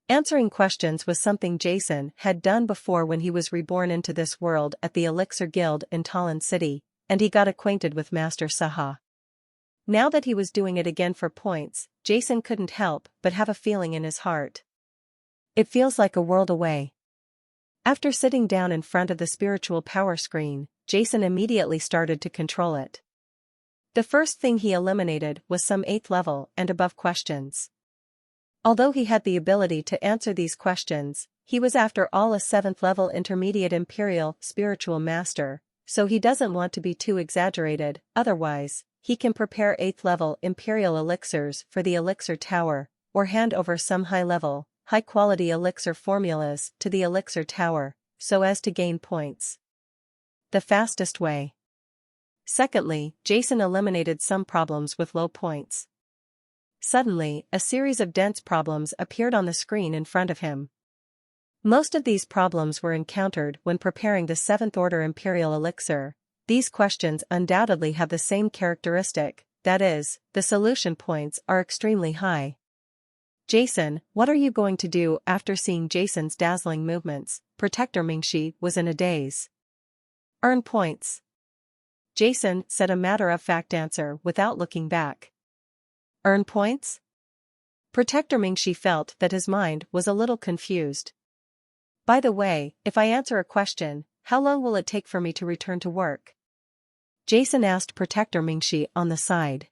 Answering questions was something Jason had done before when he was reborn into this world at the Elixir Guild in Talon City, and he got acquainted with Master Saha. Now that he was doing it again for points, Jason couldn't help but have a feeling in his heart. It feels like a world away. After sitting down in front of the spiritual power screen, Jason immediately started to control it. The first thing he eliminated was some 8th level and above questions. Although he had the ability to answer these questions, he was after all a 7th level intermediate imperial spiritual master, so he doesn't want to be too exaggerated. Otherwise, he can prepare 8th level imperial elixirs for the elixir tower, or hand over some high-quality elixir formulas to the elixir tower, so as to gain points. The fastest way. Secondly, Jason eliminated some problems with low points. Suddenly, a series of dense problems appeared on the screen in front of him. Most of these problems were encountered when preparing the 7th order imperial elixir. These questions undoubtedly have the same characteristic, that is, the solution points are extremely high. Jason, what are you going to do? After seeing Jason's dazzling movements, Protector Mingxi was in a daze. Earn points. Jason said a matter-of-fact answer without looking back. Earn points? Protector Mingxi felt that his mind was a little confused. By the way, if I answer a question, how long will it take for me to return to work? Jason asked Protector Mingxi on the side.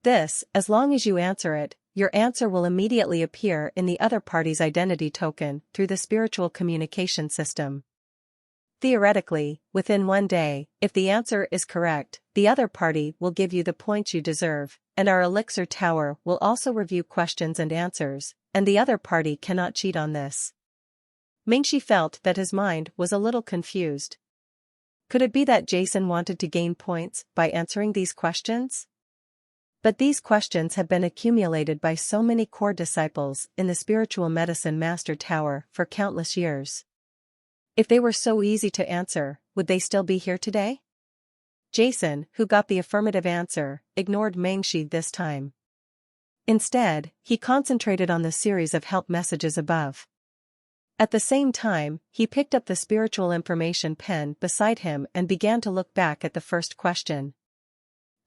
This, as long as you answer it, your answer will immediately appear in the other party's identity token through the spiritual communication system. Theoretically, within one day, if the answer is correct, the other party will give you the points you deserve, and our elixir tower will also review questions and answers, and the other party cannot cheat on this. Mingxi felt that his mind was a little confused. Could it be that Jason wanted to gain points by answering these questions? But these questions have been accumulated by so many core disciples in the spiritual medicine master tower for countless years. If they were so easy to answer, would they still be here today? Jason, who got the affirmative answer, ignored Mingxi this time. Instead, he concentrated on the series of help messages above. At the same time, he picked up the spiritual information pen beside him and began to look back at the first question.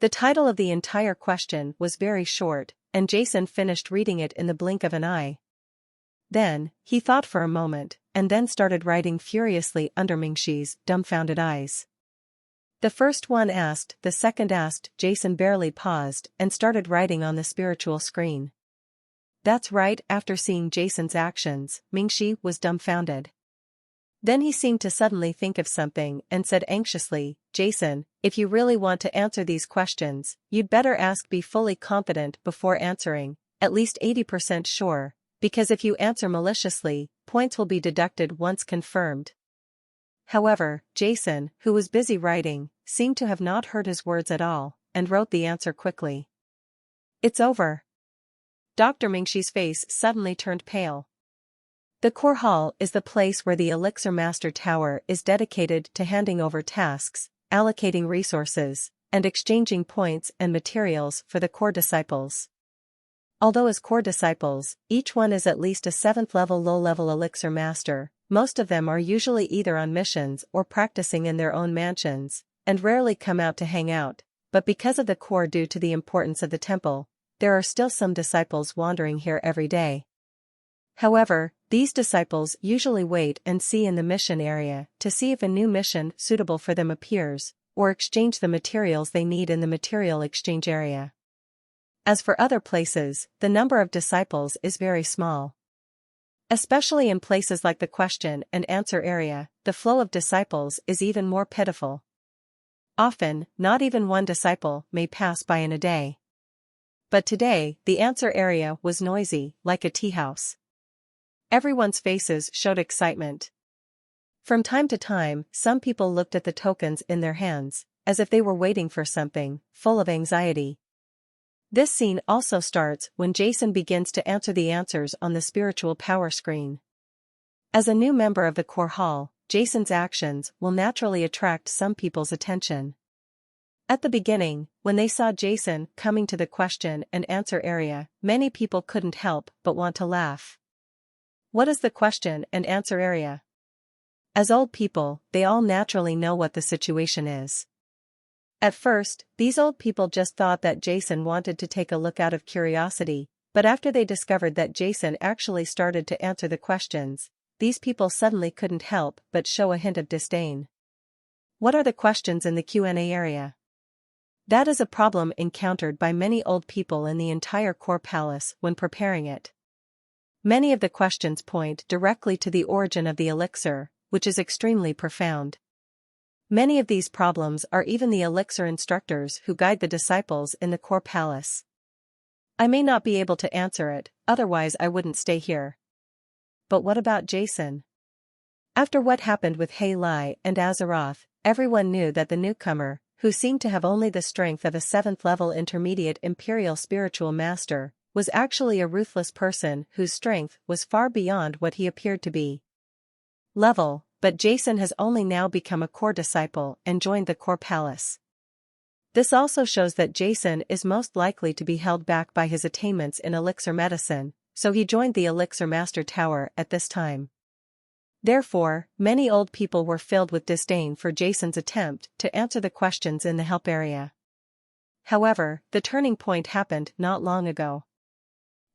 The title of the entire question was very short, and Jason finished reading it in the blink of an eye. Then, he thought for a moment, and then started writing furiously under Mingxi's dumbfounded eyes. The first one asked, the second asked. Jason barely paused and started writing on the spiritual screen. That's right. After seeing Jason's actions, Mingxi was dumbfounded. Then he seemed to suddenly think of something and said anxiously, Jason, if you really want to answer these questions, you'd better be fully confident before answering, at least 80% sure, because if you answer maliciously, points will be deducted once confirmed. However, Jason, who was busy writing, seemed to have not heard his words at all, and wrote the answer quickly. It's over. Dr. Mingxi's face suddenly turned pale. The core hall is the place where the elixir master tower is dedicated to handing over tasks, allocating resources, and exchanging points and materials for the core disciples. Although as core disciples, each one is at least a 7th level low-level elixir master, most of them are usually either on missions or practicing in their own mansions, and rarely come out to hang out, but because of the core due to the importance of the temple, there are still some disciples wandering here every day. However, these disciples usually wait and see in the mission area to see if a new mission suitable for them appears, or exchange the materials they need in the material exchange area. As for other places, the number of disciples is very small. Especially in places like the question and answer area, the flow of disciples is even more pitiful. Often, not even one disciple may pass by in a day. But today, the answer area was noisy, like a tea house. Everyone's faces showed excitement. From time to time, some people looked at the tokens in their hands, as if they were waiting for something, full of anxiety. This scene also starts when Jason begins to answer the answers on the spiritual power screen. As a new member of the core hall, Jason's actions will naturally attract some people's attention. At the beginning, when they saw Jason coming to the question and answer area, many people couldn't help but want to laugh. What is the question and answer area? As old people, they all naturally know what the situation is. At first, these old people just thought that Jason wanted to take a look out of curiosity, but after they discovered that Jason actually started to answer the questions, these people suddenly couldn't help but show a hint of disdain. What are the questions in the Q&A area? That is a problem encountered by many old people in the entire core palace when preparing it. Many of the questions point directly to the origin of the elixir, which is extremely profound. Many of these problems are even the elixir instructors who guide the disciples in the core palace. I may not be able to answer it, otherwise I wouldn't stay here. But what about Jason? After what happened with Hei Lai and Azeroth, everyone knew that the newcomer, who seemed to have only the strength of a 7th level intermediate imperial spiritual master, was actually a ruthless person whose strength was far beyond what he appeared to be. But Jason has only now become a core disciple and joined the core palace. This also shows that Jason is most likely to be held back by his attainments in elixir medicine, so he joined the elixir master tower at this time. Therefore, many old people were filled with disdain for Jason's attempt to answer the questions in the help area. However, the turning point happened not long ago.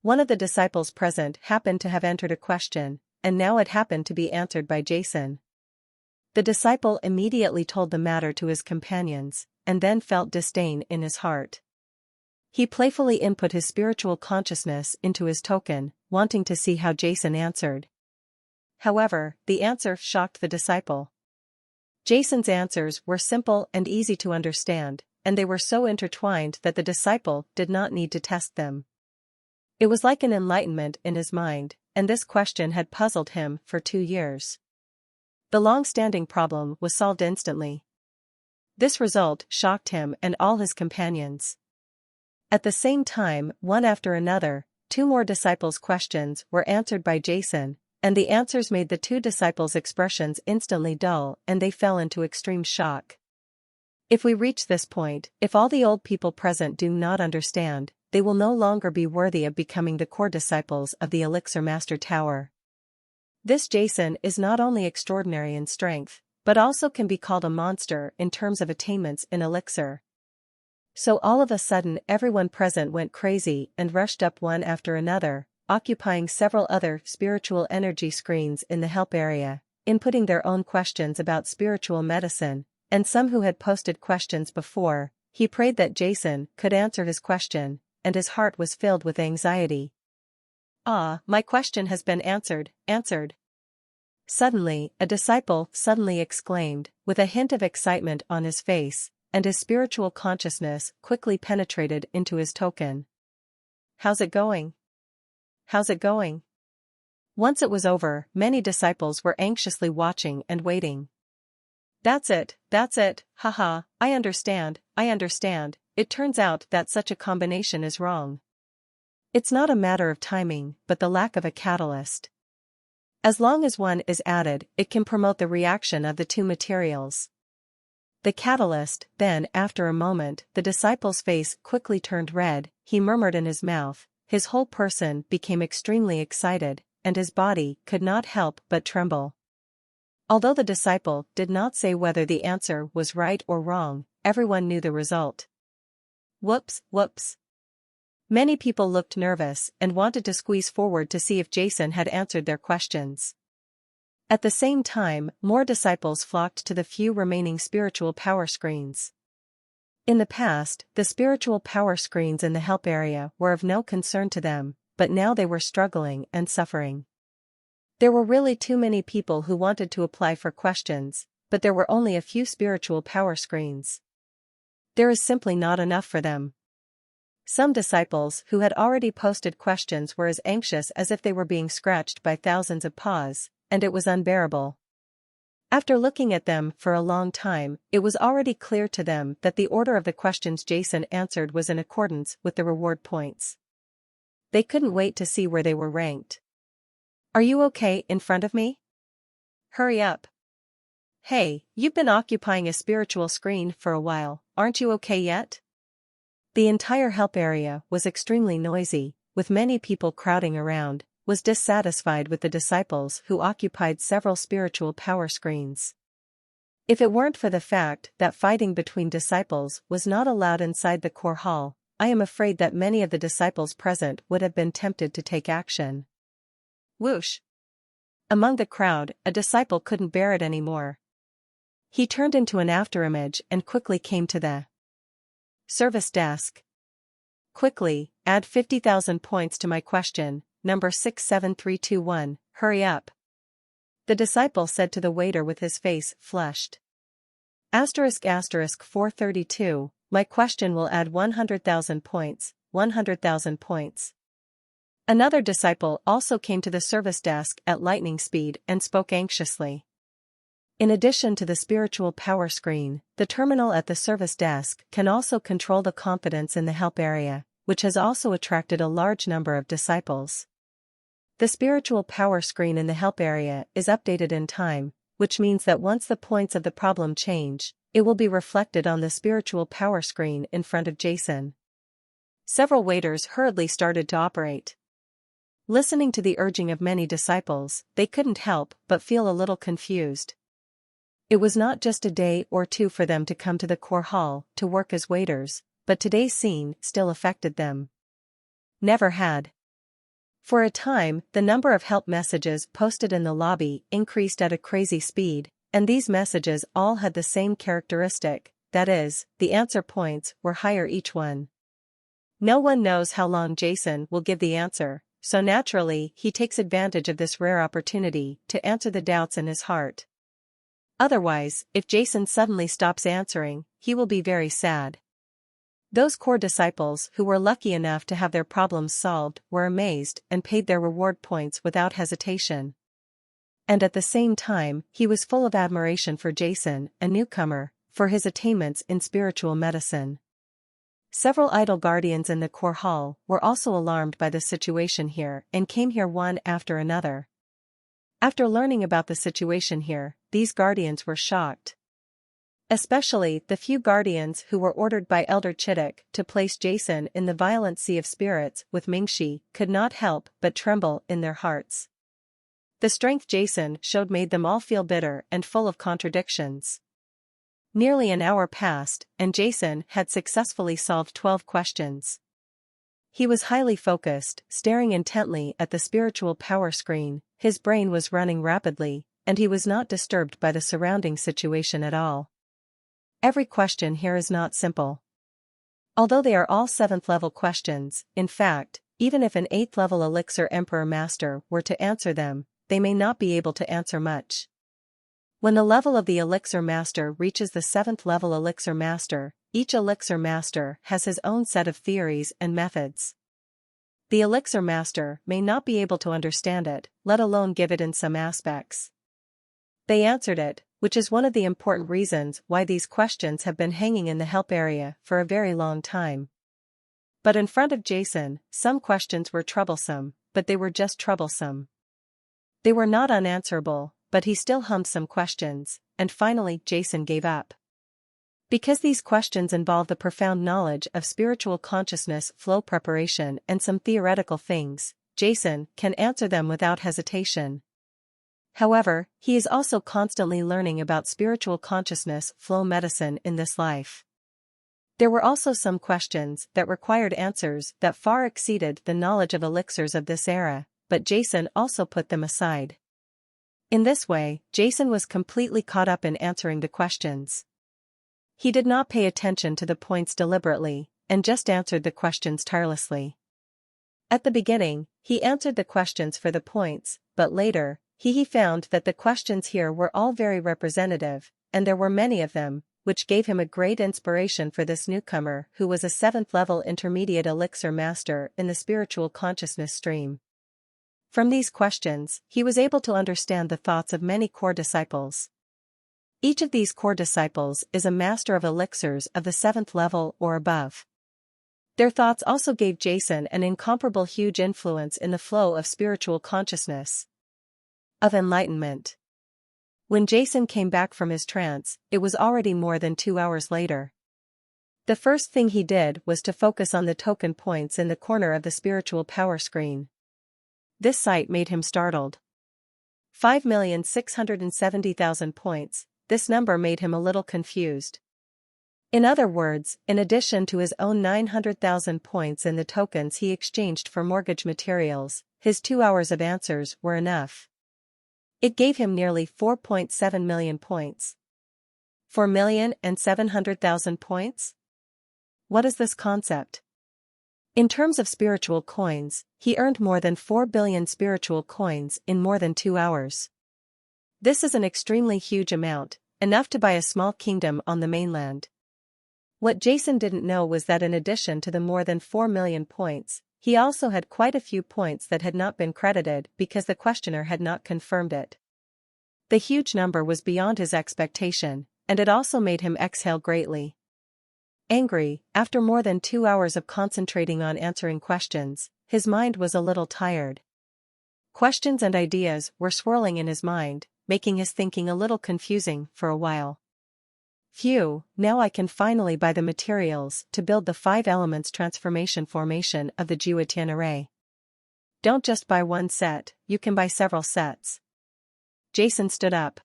One of the disciples present happened to have entered a question, and now it happened to be answered by Jason. The disciple immediately told the matter to his companions, and then felt disdain in his heart. He playfully input his spiritual consciousness into his token, wanting to see how Jason answered. However, the answer shocked the disciple. Jason's answers were simple and easy to understand, and they were so intertwined that the disciple did not need to test them. It was like an enlightenment in his mind, and this question had puzzled him for 2 years. The long-standing problem was solved instantly. This result shocked him and all his companions. At the same time, one after another, 2 more disciples' questions were answered by Jason, and the answers made the 2 disciples' expressions instantly dull and they fell into extreme shock. If we reach this point, if all the old people present do not understand, they will no longer be worthy of becoming the core disciples of the Elixir Master Tower. This Jason is not only extraordinary in strength, but also can be called a monster in terms of attainments in Elixir. So all of a sudden everyone present went crazy and rushed up one after another, occupying several other spiritual energy screens in the help area, inputting their own questions about spiritual medicine, and some who had posted questions before. He prayed that Jason could answer his question, and his heart was filled with anxiety. "Ah, my question has been answered." Suddenly, a disciple suddenly exclaimed, with a hint of excitement on his face, and his spiritual consciousness quickly penetrated into his token. "How's it going? How's it going?" Once it was over, many disciples were anxiously watching and waiting. That's it, haha, I understand. It turns out that such a combination is wrong. It's not a matter of timing, but the lack of a catalyst. As long as one is added, it can promote the reaction of the 2 materials. The catalyst. Then, after a moment, the disciple's face quickly turned red, he murmured in his mouth, his whole person became extremely excited, and his body could not help but tremble. Although the disciple did not say whether the answer was right or wrong, everyone knew the result. Whoops. Many people looked nervous and wanted to squeeze forward to see if Jason had answered their questions. At the same time, more disciples flocked to the few remaining spiritual power screens. In the past, the spiritual power screens in the help area were of no concern to them, but now they were struggling and suffering. There were really too many people who wanted to apply for questions, but there were only a few spiritual power screens. There is simply not enough for them. Some disciples who had already posted questions were as anxious as if they were being scratched by thousands of paws, and it was unbearable. After looking at them for a long time, it was already clear to them that the order of the questions Jason answered was in accordance with the reward points. They couldn't wait to see where they were ranked. "Are you okay in front of me? Hurry up. Hey, you've been occupying a spiritual screen for a while, aren't you okay yet?" The entire help area was extremely noisy, with many people crowding around, was dissatisfied with the disciples who occupied several spiritual power screens. If it weren't for the fact that fighting between disciples was not allowed inside the core hall, I am afraid that many of the disciples present would have been tempted to take action. Whoosh! Among the crowd, a disciple couldn't bear it anymore. He turned into an afterimage and quickly came to the service desk. "Quickly, add 50,000 points to my question, number 67321, hurry up," the disciple said to the waiter with his face flushed. **432, my question will add 100,000 points, 100,000 points. Another disciple also came to the service desk at lightning speed and spoke anxiously. In addition to the spiritual power screen, the terminal at the service desk can also control the confidence in the help area, which has also attracted a large number of disciples. The spiritual power screen in the help area is updated in time, which means that once the points of the problem change, it will be reflected on the spiritual power screen in front of Jason. Several waiters hurriedly started to operate. Listening to the urging of many disciples, they couldn't help but feel a little confused. It was not just a day or two for them to come to the core hall to work as waiters, but today's scene still affected them. Never had. For a time, the number of help messages posted in the lobby increased at a crazy speed, and these messages all had the same characteristic, that is, the answer points were higher each one. No one knows how long Jason will give the answer, so naturally he takes advantage of this rare opportunity to answer the doubts in his heart. Otherwise, if Jason suddenly stops answering, he will be very sad. Those core disciples who were lucky enough to have their problems solved were amazed and paid their reward points without hesitation. And at the same time, he was full of admiration for Jason, a newcomer, for his attainments in spiritual medicine. Several idol guardians in the core hall were also alarmed by the situation here and came here one after another. After learning about the situation here, these guardians were shocked. Especially the few guardians who were ordered by Elder Chittick to place Jason in the violent sea of spirits with Mingxi could not help but tremble in their hearts. The strength Jason showed made them all feel bitter and full of contradictions. Nearly an hour passed, and Jason had successfully solved 12 questions. He was highly focused, staring intently at the spiritual power screen, his brain was running rapidly, and he was not disturbed by the surrounding situation at all. Every question here is not simple. Although they are all 7th level questions, in fact, even if an 8th level elixir Emperor Master were to answer them, they may not be able to answer much. When the level of the elixir master reaches the 7th level elixir master, each elixir master has his own set of theories and methods. The elixir master may not be able to understand it, let alone give it in some aspects. They answered it, which is one of the important reasons why these questions have been hanging in the help area for a very long time. But in front of Jason, some questions were troublesome, but they were just troublesome. They were not unanswerable, but he still hummed some questions, and finally Jason gave up. Because these questions involve the profound knowledge of spiritual consciousness flow preparation and some theoretical things, Jason can answer them without hesitation. However, he is also constantly learning about spiritual consciousness flow medicine in this life. There were also some questions that required answers that far exceeded the knowledge of elixirs of this era, but Jason also put them aside. In this way, Jason was completely caught up in answering the questions. He did not pay attention to the points deliberately, and just answered the questions tirelessly. At the beginning, he answered the questions for the points, but later, he found that the questions here were all very representative, and there were many of them, which gave him a great inspiration for this newcomer who was a 7th level intermediate elixir master in the spiritual consciousness stream. From these questions, he was able to understand the thoughts of many core disciples. Each of these core disciples is a master of elixirs of the 7th level or above. Their thoughts also gave Jason an incomparable huge influence in the flow of spiritual consciousness, of enlightenment. When Jason came back from his trance, it was already more than 2 hours later. The first thing he did was to focus on the token points in the corner of the spiritual power screen. This sight made him startled. 5,670,000 points, this number made him a little confused. In other words, in addition to his own 900,000 points in the tokens he exchanged for mortgage materials, his 2 hours of answers were enough. It gave him nearly 4.7 million points. 4,700,000 points? What is this concept? In terms of spiritual coins, he earned more than 4 billion spiritual coins in more than 2 hours. This is an extremely huge amount, enough to buy a small kingdom on the mainland. What Jason didn't know was that in addition to the more than 4 million points, he also had quite a few points that had not been credited because the questioner had not confirmed it. The huge number was beyond his expectation, and it also made him exhale greatly. Angry, after more than 2 hours of concentrating on answering questions, his mind was a little tired. Questions and ideas were swirling in his mind, making his thinking a little confusing for a while. Phew, now I can finally buy the materials to build the 5 elements transformation formation of the Jiwetian array. Don't just buy one set, you can buy several sets. Jason stood up.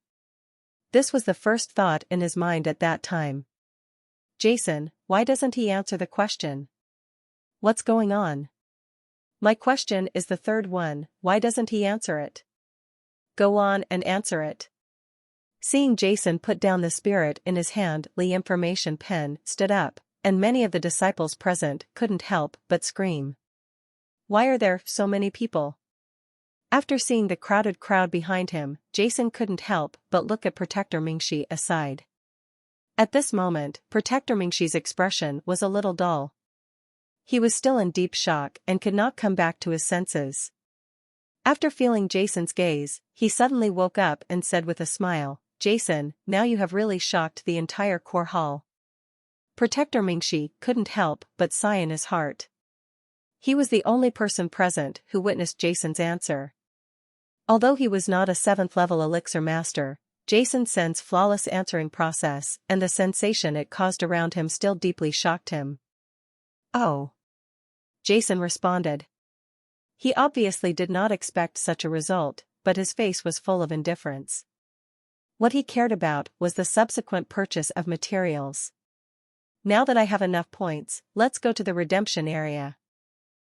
This was the first thought in his mind at that time. Jason, why doesn't he answer the question? What's going on? My question is the third one, why doesn't he answer it? Go on and answer it. Seeing Jason put down the spirit in his hand, the information pen stood up, and many of the disciples present couldn't help but scream. Why are there so many people? After seeing the crowded crowd behind him, Jason couldn't help but look at Protector Mingxi aside. At this moment, Protector Mingxi's expression was a little dull. He was still in deep shock and could not come back to his senses. After feeling Jason's gaze, he suddenly woke up and said with a smile, "Jason, now you have really shocked the entire core hall." Protector Mingxi couldn't help but sigh in his heart. He was the only person present who witnessed Jason's answer. Although he was not a 7th-level elixir master, Jason's Sen's flawless answering process and the sensation it caused around him still deeply shocked him. "Oh," Jason responded. He obviously did not expect such a result, but his face was full of indifference. What he cared about was the subsequent purchase of materials. "Now that I have enough points, let's go to the redemption area,"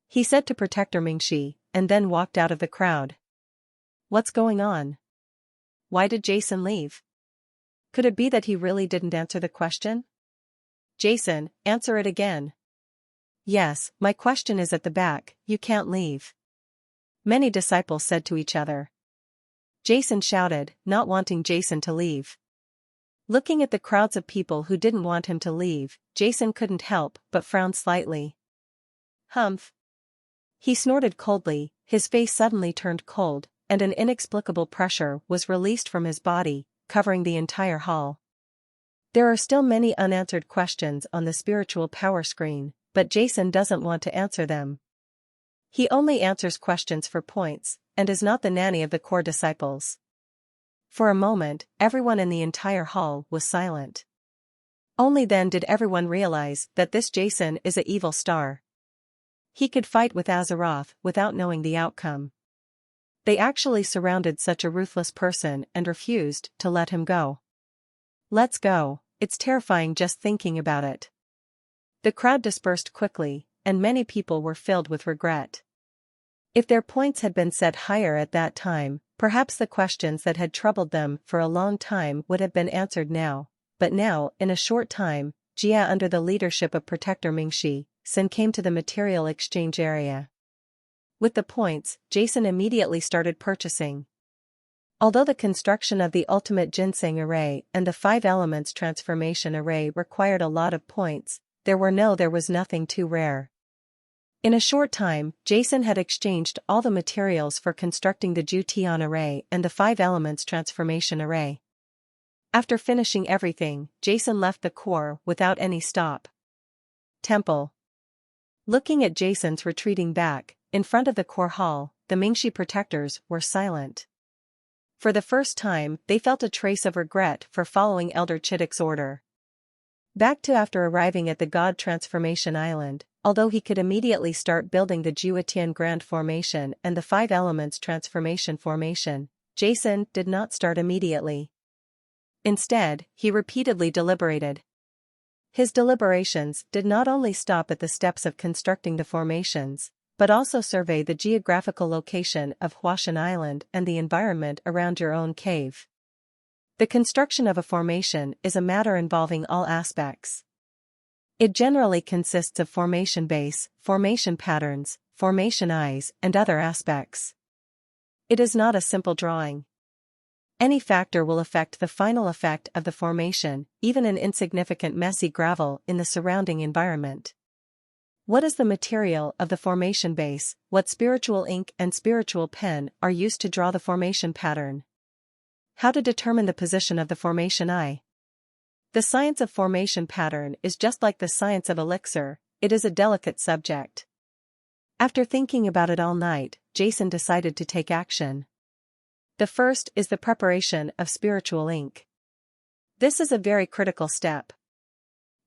he said to Protector Mingxi, and then walked out of the crowd. What's going on? Why did Jason leave? Could it be that he really didn't answer the question? Jason, answer it again. Yes, my question is at the back, you can't leave. Many disciples said to each other. Jason shouted, not wanting Jason to leave. Looking at the crowds of people who didn't want him to leave, Jason couldn't help but frown slightly. Humph. He snorted coldly, his face suddenly turned cold, and an inexplicable pressure was released from his body, covering the entire hall. There are still many unanswered questions on the spiritual power screen, but Jason doesn't want to answer them. He only answers questions for points, and is not the nanny of the core disciples. For a moment, everyone in the entire hall was silent. Only then did everyone realize that this Jason is an evil star. He could fight with Azeroth without knowing the outcome. They actually surrounded such a ruthless person and refused to let him go. Let's go, it's terrifying just thinking about it. The crowd dispersed quickly, and many people were filled with regret. If their points had been set higher at that time, perhaps the questions that had troubled them for a long time would have been answered now, but now, in a short time, Jia under the leadership of Protector Mingxi, Sin came to the material exchange area. With the points, Jason immediately started purchasing. Although the construction of the ultimate ginseng array and the 5 elements transformation array required a lot of points, there was nothing too rare. In a short time, Jason had exchanged all the materials for constructing the Jutian array and the 5 elements transformation array. After finishing everything, Jason left the core without any stop. Temple. Looking at Jason's retreating back, in front of the core hall, the Mingxi protectors were silent. For the first time, they felt a trace of regret for following Elder Chittick's order. Back to after arriving at the God Transformation Island, although he could immediately start building the Juetian Grand Formation and the 5 Elements Transformation Formation, Jason did not start immediately. Instead, he repeatedly deliberated. His deliberations did not only stop at the steps of constructing the formations, but also survey the geographical location of Huashan Island and the environment around your own cave. The construction of a formation is a matter involving all aspects. It generally consists of formation base, formation patterns, formation eyes, and other aspects. It is not a simple drawing. Any factor will affect the final effect of the formation, even an insignificant messy gravel in the surrounding environment. What is the material of the formation base? What spiritual ink and spiritual pen are used to draw the formation pattern? How to determine the position of the formation eye? The science of formation pattern is just like the science of elixir, it is a delicate subject. After thinking about it all night, Jason decided to take action. The first is the preparation of spiritual ink. This is a very critical step.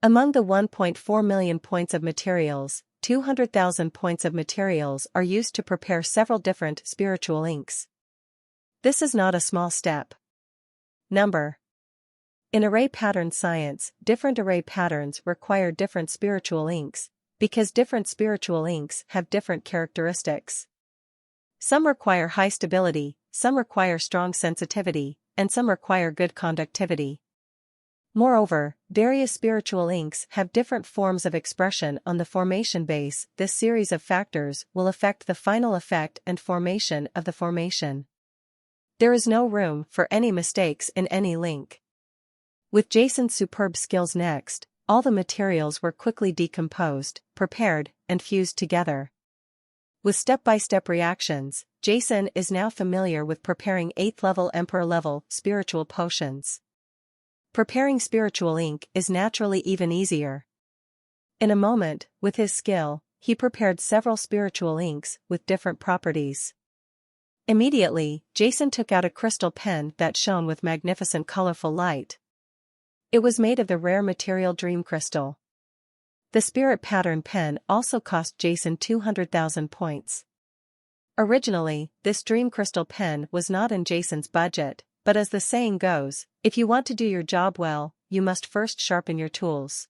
Among the 1.4 million points of materials, 200,000 points of materials are used to prepare several different spiritual inks. This is not a small step. Number. In array pattern science, different array patterns require different spiritual inks, because different spiritual inks have different characteristics. Some require high stability, some require strong sensitivity, and some require good conductivity. Moreover, various spiritual inks have different forms of expression on the formation base. This series of factors will affect the final effect and formation of the formation. There is no room for any mistakes in any link. With Jason's superb skills next, all the materials were quickly decomposed, prepared, and fused together. With step-by-step reactions, Jason is now familiar with preparing 8th level Emperor level spiritual potions. Preparing spiritual ink is naturally even easier. In a moment, with his skill, he prepared several spiritual inks with different properties. Immediately, Jason took out a crystal pen that shone with magnificent colorful light. It was made of the rare material dream crystal. The spirit pattern pen also cost Jason 200,000 points. Originally, this dream crystal pen was not in Jason's budget, but as the saying goes, if you want to do your job well, you must first sharpen your tools.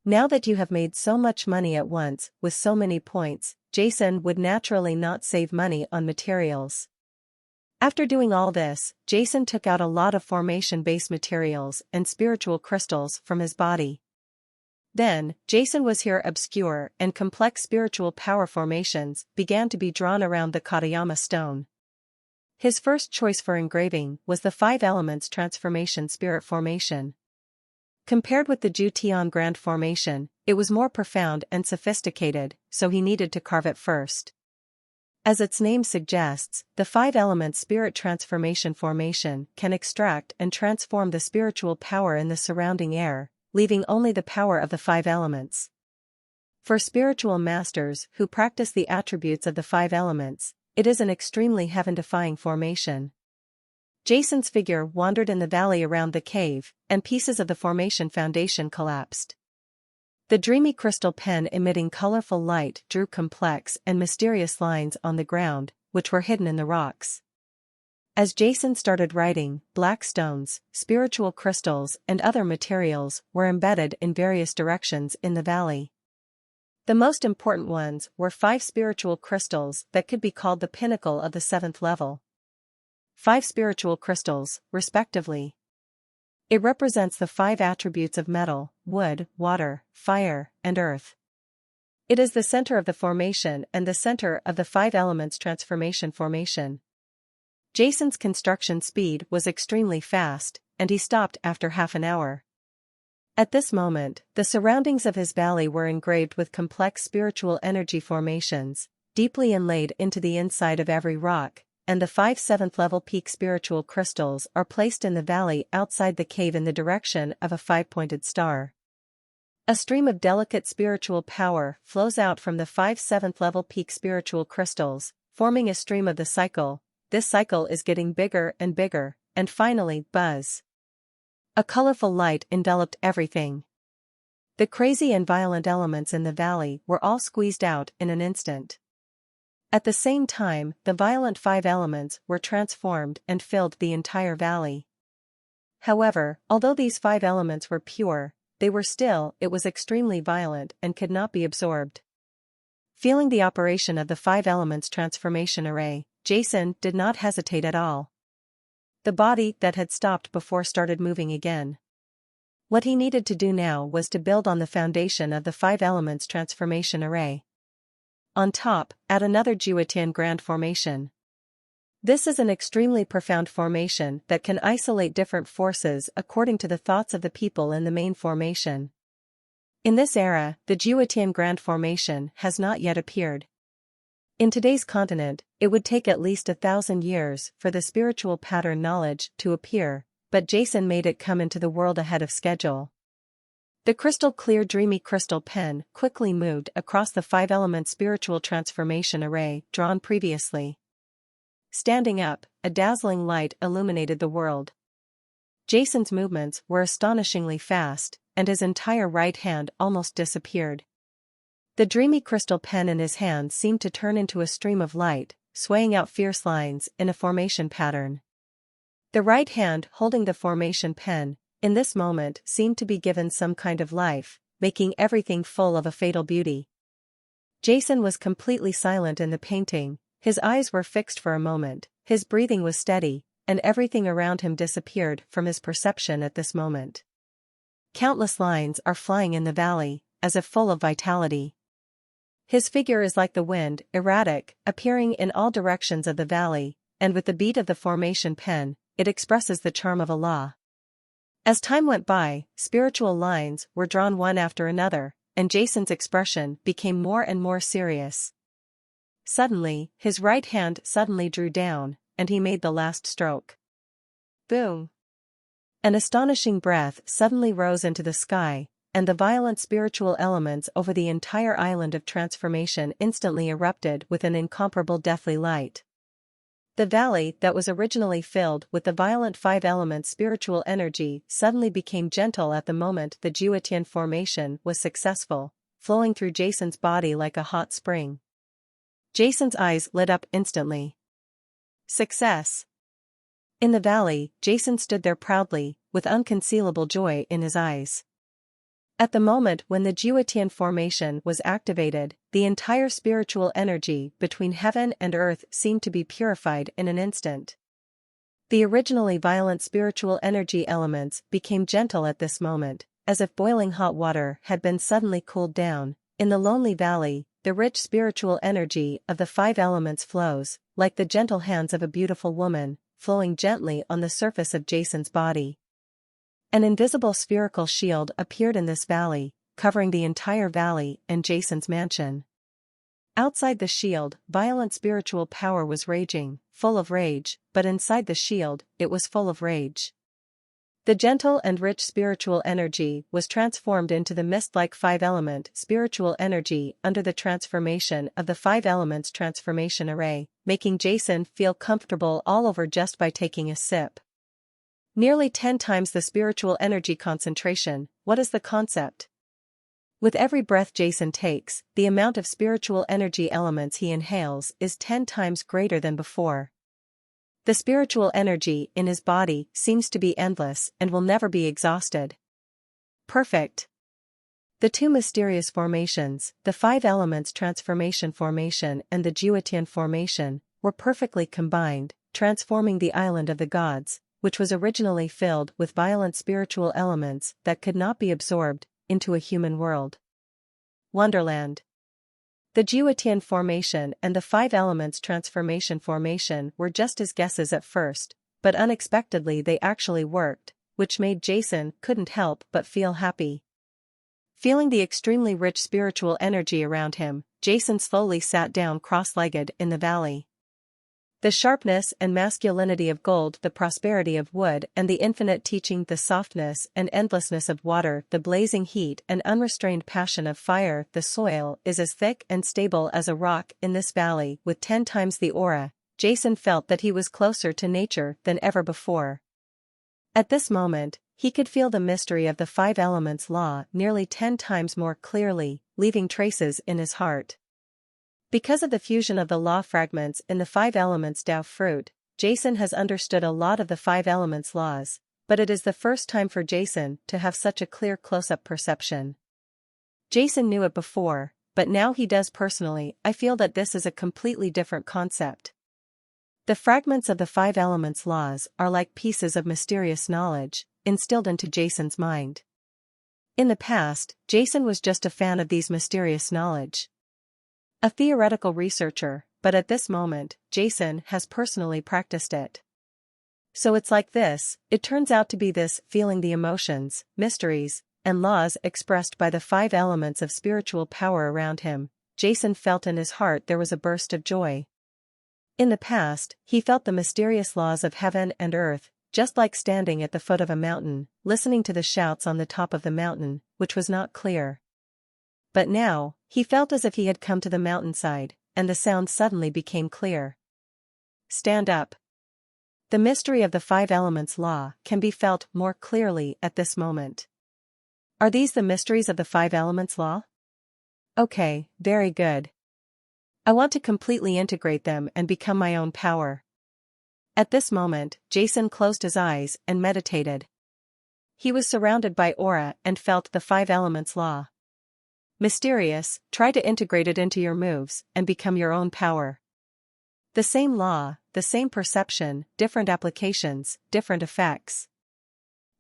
Now that you have made so much money at once with so many points, Jason would naturally not save money on materials. After doing all this, Jason took out a lot of formation-based materials and spiritual crystals from his body. Then, Jason was here obscure and complex spiritual power formations began to be drawn around the Katayama stone. His first choice for engraving was the 5 elements transformation spirit formation. Compared with the Jutian Grand formation, it was more profound and sophisticated, so he needed to carve it first. As its name suggests, the 5 elements spirit transformation formation can extract and transform the spiritual power in the surrounding air, leaving only the power of the 5 elements. For spiritual masters who practice the attributes of the 5 elements, it is an extremely heaven-defying formation. Jason's figure wandered in the valley around the cave, and pieces of the formation foundation collapsed. The dreamy crystal pen emitting colorful light drew complex and mysterious lines on the ground, which were hidden in the rocks. As Jason started writing, black stones, spiritual crystals and other materials were embedded in various directions in the valley. The most important ones were 5 spiritual crystals that could be called the pinnacle of the 7th level. 5 spiritual crystals, respectively. It represents the 5 attributes of metal, wood, water, fire, and earth. It is the center of the formation and the center of the 5 elements transformation formation. Jason's construction speed was extremely fast, and he stopped after half an hour. At this moment, the surroundings of his valley were engraved with complex spiritual energy formations, deeply inlaid into the inside of every rock, and the 5 7th level peak spiritual crystals are placed in the valley outside the cave in the direction of a 5-pointed star. A stream of delicate spiritual power flows out from the 5 7th level peak spiritual crystals, forming a stream of the cycle. This cycle is getting bigger, and finally, buzz. A colorful light enveloped everything. The crazy and violent elements in the valley were all squeezed out in an instant. At the same time, the violent 5 elements were transformed and filled the entire valley. However, although these 5 elements were pure, it was extremely violent and could not be absorbed. Feeling the operation of the 5 elements transformation array, Jason did not hesitate at all. The body that had stopped before started moving again. What he needed to do now was to build on the foundation of the 5 elements transformation array. On top, add another Jutian Grand formation. This is an extremely profound formation that can isolate different forces according to the thoughts of the people in the main formation. In this era, the Jutian Grand formation has not yet appeared. In today's continent, it would take at least 1,000 years for the spiritual pattern knowledge to appear, but Jason made it come into the world ahead of schedule. The crystal-clear dreamy crystal pen quickly moved across the 5-element spiritual transformation array drawn previously. Standing up, a dazzling light illuminated the world. Jason's movements were astonishingly fast, and his entire right hand almost disappeared. The dreamy crystal pen in his hand seemed to turn into a stream of light, swaying out fierce lines in a formation pattern. The right hand holding the formation pen, in this moment seemed to be given some kind of life, making everything full of a fatal beauty. Jason was completely silent in the painting, his eyes were fixed for a moment, his breathing was steady, and everything around him disappeared from his perception at this moment. Countless lines are flying in the valley, as if full of vitality. His figure is like the wind, erratic, appearing in all directions of the valley, and with the beat of the formation pen, it expresses the charm of Allah. As time went by, spiritual lines were drawn one after another, and Jason's expression became more and more serious. Suddenly, his right hand suddenly drew down, and he made the last stroke. Boom! An astonishing breath suddenly rose into the sky, and the violent spiritual elements over the entire island of transformation instantly erupted with an incomparable deathly light. The valley that was originally filled with the violent five-element spiritual energy suddenly became gentle at the moment the Juetian formation was successful, flowing through Jason's body like a hot spring. Jason's eyes lit up instantly. Success! In the valley, Jason stood there proudly, with unconcealable joy in his eyes. At the moment when the Juetian formation was activated, the entire spiritual energy between heaven and earth seemed to be purified in an instant. The originally violent spiritual energy elements became gentle at this moment, as if boiling hot water had been suddenly cooled down. In the lonely valley, the rich spiritual energy of the five elements flows, like the gentle hands of a beautiful woman, flowing gently on the surface of Jason's body. An invisible spherical shield appeared in this valley, covering the entire valley and Jason's mansion. Outside the shield, violent spiritual power was raging, full of rage, but inside the shield, it was full of rage. The gentle and rich spiritual energy was transformed into the mist-like five-element spiritual energy under the transformation of the five elements transformation array, making Jason feel comfortable all over just by taking a sip. Nearly 10 times the spiritual energy concentration. What is the concept? With every breath Jason takes, the amount of spiritual energy elements he inhales is 10 times greater than before. The spiritual energy in his body seems to be endless and will never be exhausted. Perfect. The two mysterious formations, the five elements transformation formation and the Juetian formation, were perfectly combined, transforming the island of the gods, which was originally filled with violent spiritual elements that could not be absorbed, into a human world. Wonderland. The Juetian formation and the five elements transformation formation were just his guesses at first, but unexpectedly they actually worked, which made Jason couldn't help but feel happy. Feeling the extremely rich spiritual energy around him, Jason slowly sat down cross-legged in the valley. The sharpness and masculinity of gold, the prosperity of wood and the infinite teaching, the softness and endlessness of water, the blazing heat and unrestrained passion of fire, the soil is as thick and stable as a rock in this valley with 10 times the aura. Jason felt that he was closer to nature than ever before. At this moment, he could feel the mystery of the five elements law nearly 10 times more clearly, leaving traces in his heart. Because of the fusion of the law fragments in the five elements Tao fruit, Jason has understood a lot of the five elements laws, but it is the first time for Jason to have such a clear close-up perception. Jason knew it before, but now he does personally. I feel that this is a completely different concept. The fragments of the five elements laws are like pieces of mysterious knowledge, instilled into Jason's mind. In the past, Jason was just a fan of these mysterious knowledge. A theoretical researcher, but at this moment, Jason has personally practiced it. So it's like this, it turns out to be this, feeling the emotions, mysteries, and laws expressed by the five elements of spiritual power around him. Jason felt in his heart there was a burst of joy. In the past, he felt the mysterious laws of heaven and earth, just like standing at the foot of a mountain, listening to the shouts on the top of the mountain, which was not clear. But now, he felt as if he had come to the mountainside, and the sound suddenly became clear. Stand up. The mystery of the five elements law can be felt more clearly at this moment. Are these the mysteries of the five elements law? Okay, very good. I want to completely integrate them and become my own power. At this moment, Jason closed his eyes and meditated. He was surrounded by aura and felt the five elements law. Mysterious, try to integrate it into your moves and become your own power. The same law, the same perception, different applications, different effects.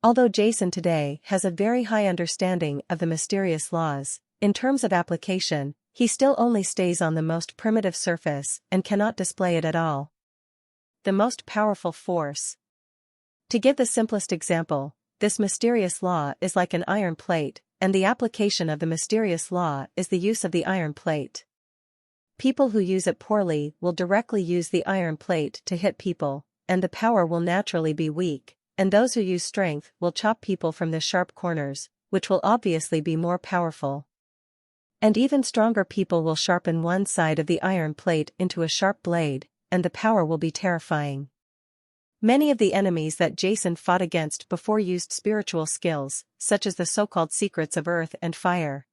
Although Jason today has a very high understanding of the mysterious laws, in terms of application, he still only stays on the most primitive surface and cannot display it at all. The most powerful force. To give the simplest example, this mysterious law is like an iron plate, and the application of the mysterious law is the use of the iron plate. People who use it poorly will directly use the iron plate to hit people, and the power will naturally be weak, and those who use strength will chop people from the sharp corners, which will obviously be more powerful. And even stronger people will sharpen one side of the iron plate into a sharp blade, and the power will be terrifying. Many of the enemies that Jason fought against before used spiritual skills, such as the so-called secrets of earth and fire.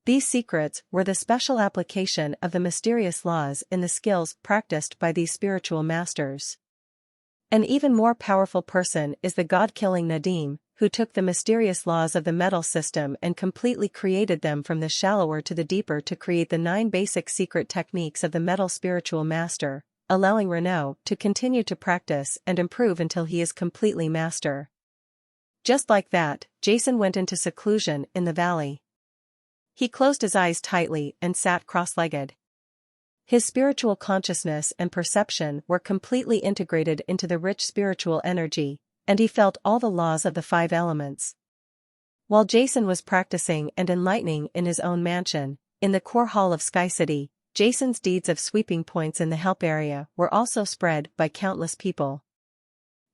These secrets were the special application of the mysterious laws in the skills practiced by these spiritual masters. An even more powerful person is the god-killing Nadim, who took the mysterious laws of the metal system and completely created them from the shallower to the deeper to create the 9 basic secret techniques of the metal spiritual master, allowing Renault to continue to practice and improve until he is completely master. Just like that, Jason went into seclusion in the valley. He closed his eyes tightly and sat cross-legged. His spiritual consciousness and perception were completely integrated into the rich spiritual energy, and he felt all the laws of the 5 elements. While Jason was practicing and enlightening in his own mansion, in the core hall of Sky City, Jason's deeds of sweeping points in the help area were also spread by countless people.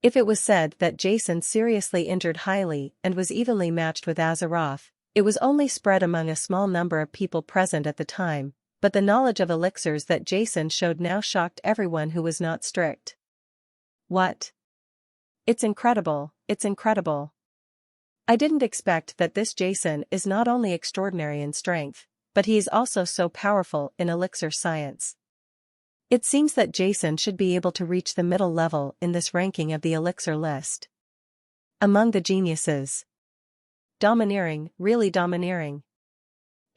If it was said that Jason seriously injured Hailey and was evenly matched with Azeroth, it was only spread among a small number of people present at the time, but the knowledge of elixirs that Jason showed now shocked everyone who was not strict. What? It's incredible, it's incredible. I didn't expect that this Jason is not only extraordinary in strength, but he is also so powerful in elixir science. It seems that Jason should be able to reach the middle level in this ranking of the elixir list. Among the geniuses. Domineering, really domineering.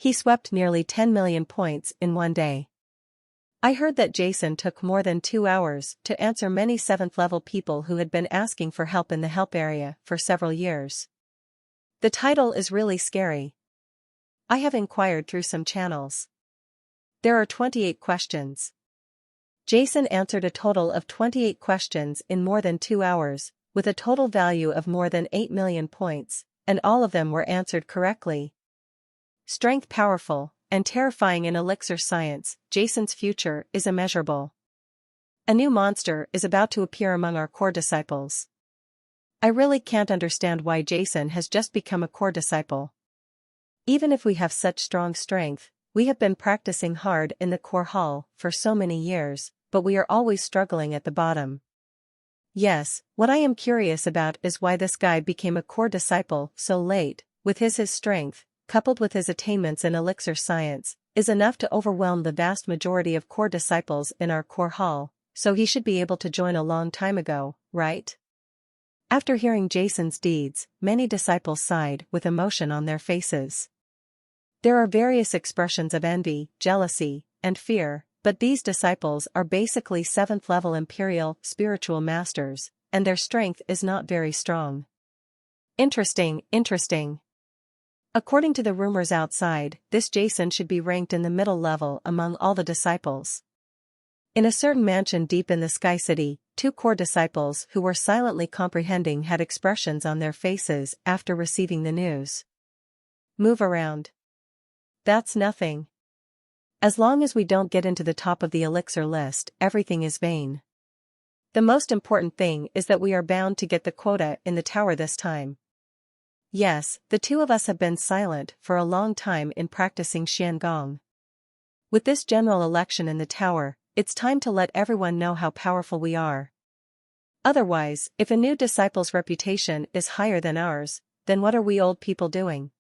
He swept nearly 10 million points in one day. I heard that Jason took more than 2 hours to answer many 7th-level people who had been asking for help in the help area for several years. The title is really scary. I have inquired through some channels. There are 28 questions. Jason answered a total of 28 questions in more than 2 hours, with a total value of more than 8 million points, and all of them were answered correctly. Strength powerful, and terrifying in elixir science, Jason's future is immeasurable. A new monster is about to appear among our core disciples. I really can't understand why Jason has just become a core disciple. Even if we have such strong strength, we have been practicing hard in the core hall for so many years, but we are always struggling at the bottom. Yes, what I am curious about is why this guy became a core disciple so late, with his strength, coupled with his attainments in elixir science, is enough to overwhelm the vast majority of core disciples in our core hall, so he should be able to join a long time ago, right? After hearing Jason's deeds, many disciples sighed with emotion on their faces. There are various expressions of envy, jealousy, and fear, but these disciples are basically 7th-level imperial spiritual masters, and their strength is not very strong. Interesting, interesting. According to the rumors outside, this Jason should be ranked in the middle level among all the disciples. In a certain mansion deep in the Sky City, 2 core disciples who were silently comprehending had expressions on their faces after receiving the news. Move around. That's nothing. As long as we don't get into the top of the elixir list, everything is vain. The most important thing is that we are bound to get the quota in the tower this time. Yes, the 2 of us have been silent for a long time in practicing Xiangong. With this general election in the tower, it's time to let everyone know how powerful we are. Otherwise, if a new disciple's reputation is higher than ours, then what are we old people doing?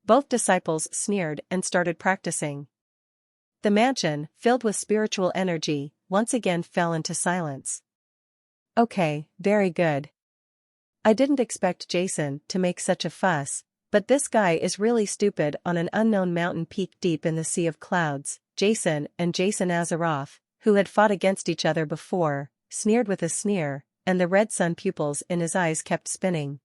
Both disciples sneered and started practicing. The mansion, filled with spiritual energy, once again fell into silence. Okay, very good. I didn't expect Jason to make such a fuss, but this guy is really stupid on an unknown mountain peak deep in the sea of clouds. Jason and Jason Azeroth, who had fought against each other before, sneered with a sneer, and the red sun pupils in his eyes kept spinning.